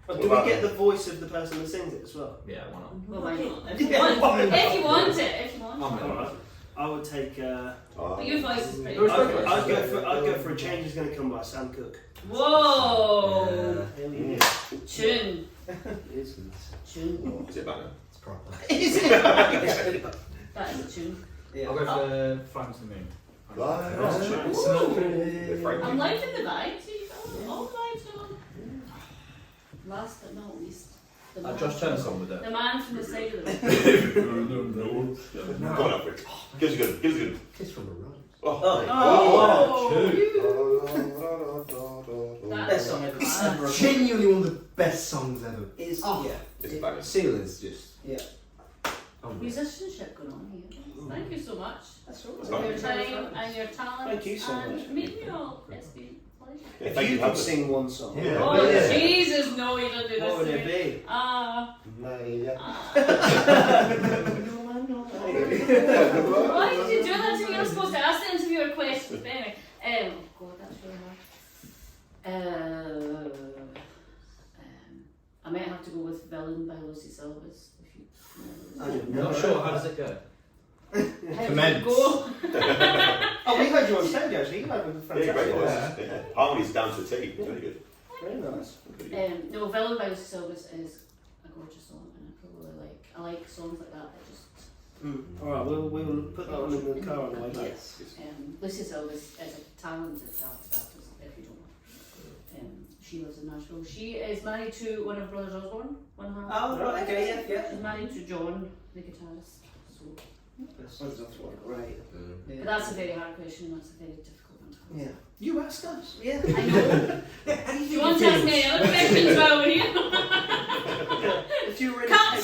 But do we get the voice of the person that sings it as well? Yeah, why not? Well, why not? If you want it. If you want it. Alright. I would take. But your voice is pretty I'd go for A Change Is Gonna Come by Sam Cooke. Whoa! Yeah. Tune. It is a tune. Is it better? It's proper. Is it? That is a tune. Yeah. I'll go for Flying to the Moon. I'm liking the vibes. All the vibes are on. Last but not least, the man, Josh Turner song with it. the man from the side of the room. Go on, Alfred. Give us a good. Give us a good. Kiss from a Rose. Best song ever. It's genuinely one of the best songs ever. It's It's banging. Ceiling's just. Yeah. Musicianship going on here. Thank you so much. That's all For your time and your talent. Thank you so and much. meeting you all. It's been a pleasure. If you could sing one song. Yeah. Oh, Jesus, no, you don't do this. What would to it me. be? Why did you do that to me? I was supposed to ask the interviewer questions. But anyway, oh God, that's really hard. I might have to go with Villain by Lucy Silvers. If you know. Not sure. How does it go? How does it Commence. go? Oh, we heard you on stage actually. You had a Yeah, fantastic great voice. voice. Yeah. Harmony's down to a T. It's really good. Very nice. No, Villain by Lucy Silvers is a gorgeous song, and I probably I like songs like that that just. Alright, we'll put that one in the car on the way back. Yes. Lucy Silvers is a talented artist, if you don't know. She lives in Nashville. She is married to one of Brothers Osborne. One half. Oh, right, okay, yeah. She's married to John, the guitarist. So. That's great. But that's a very hard question. That's a very difficult one to answer. Yeah. You asked us. Yeah. I know. Do you want to ask me any other questions while we're here? If you're ready. Cut!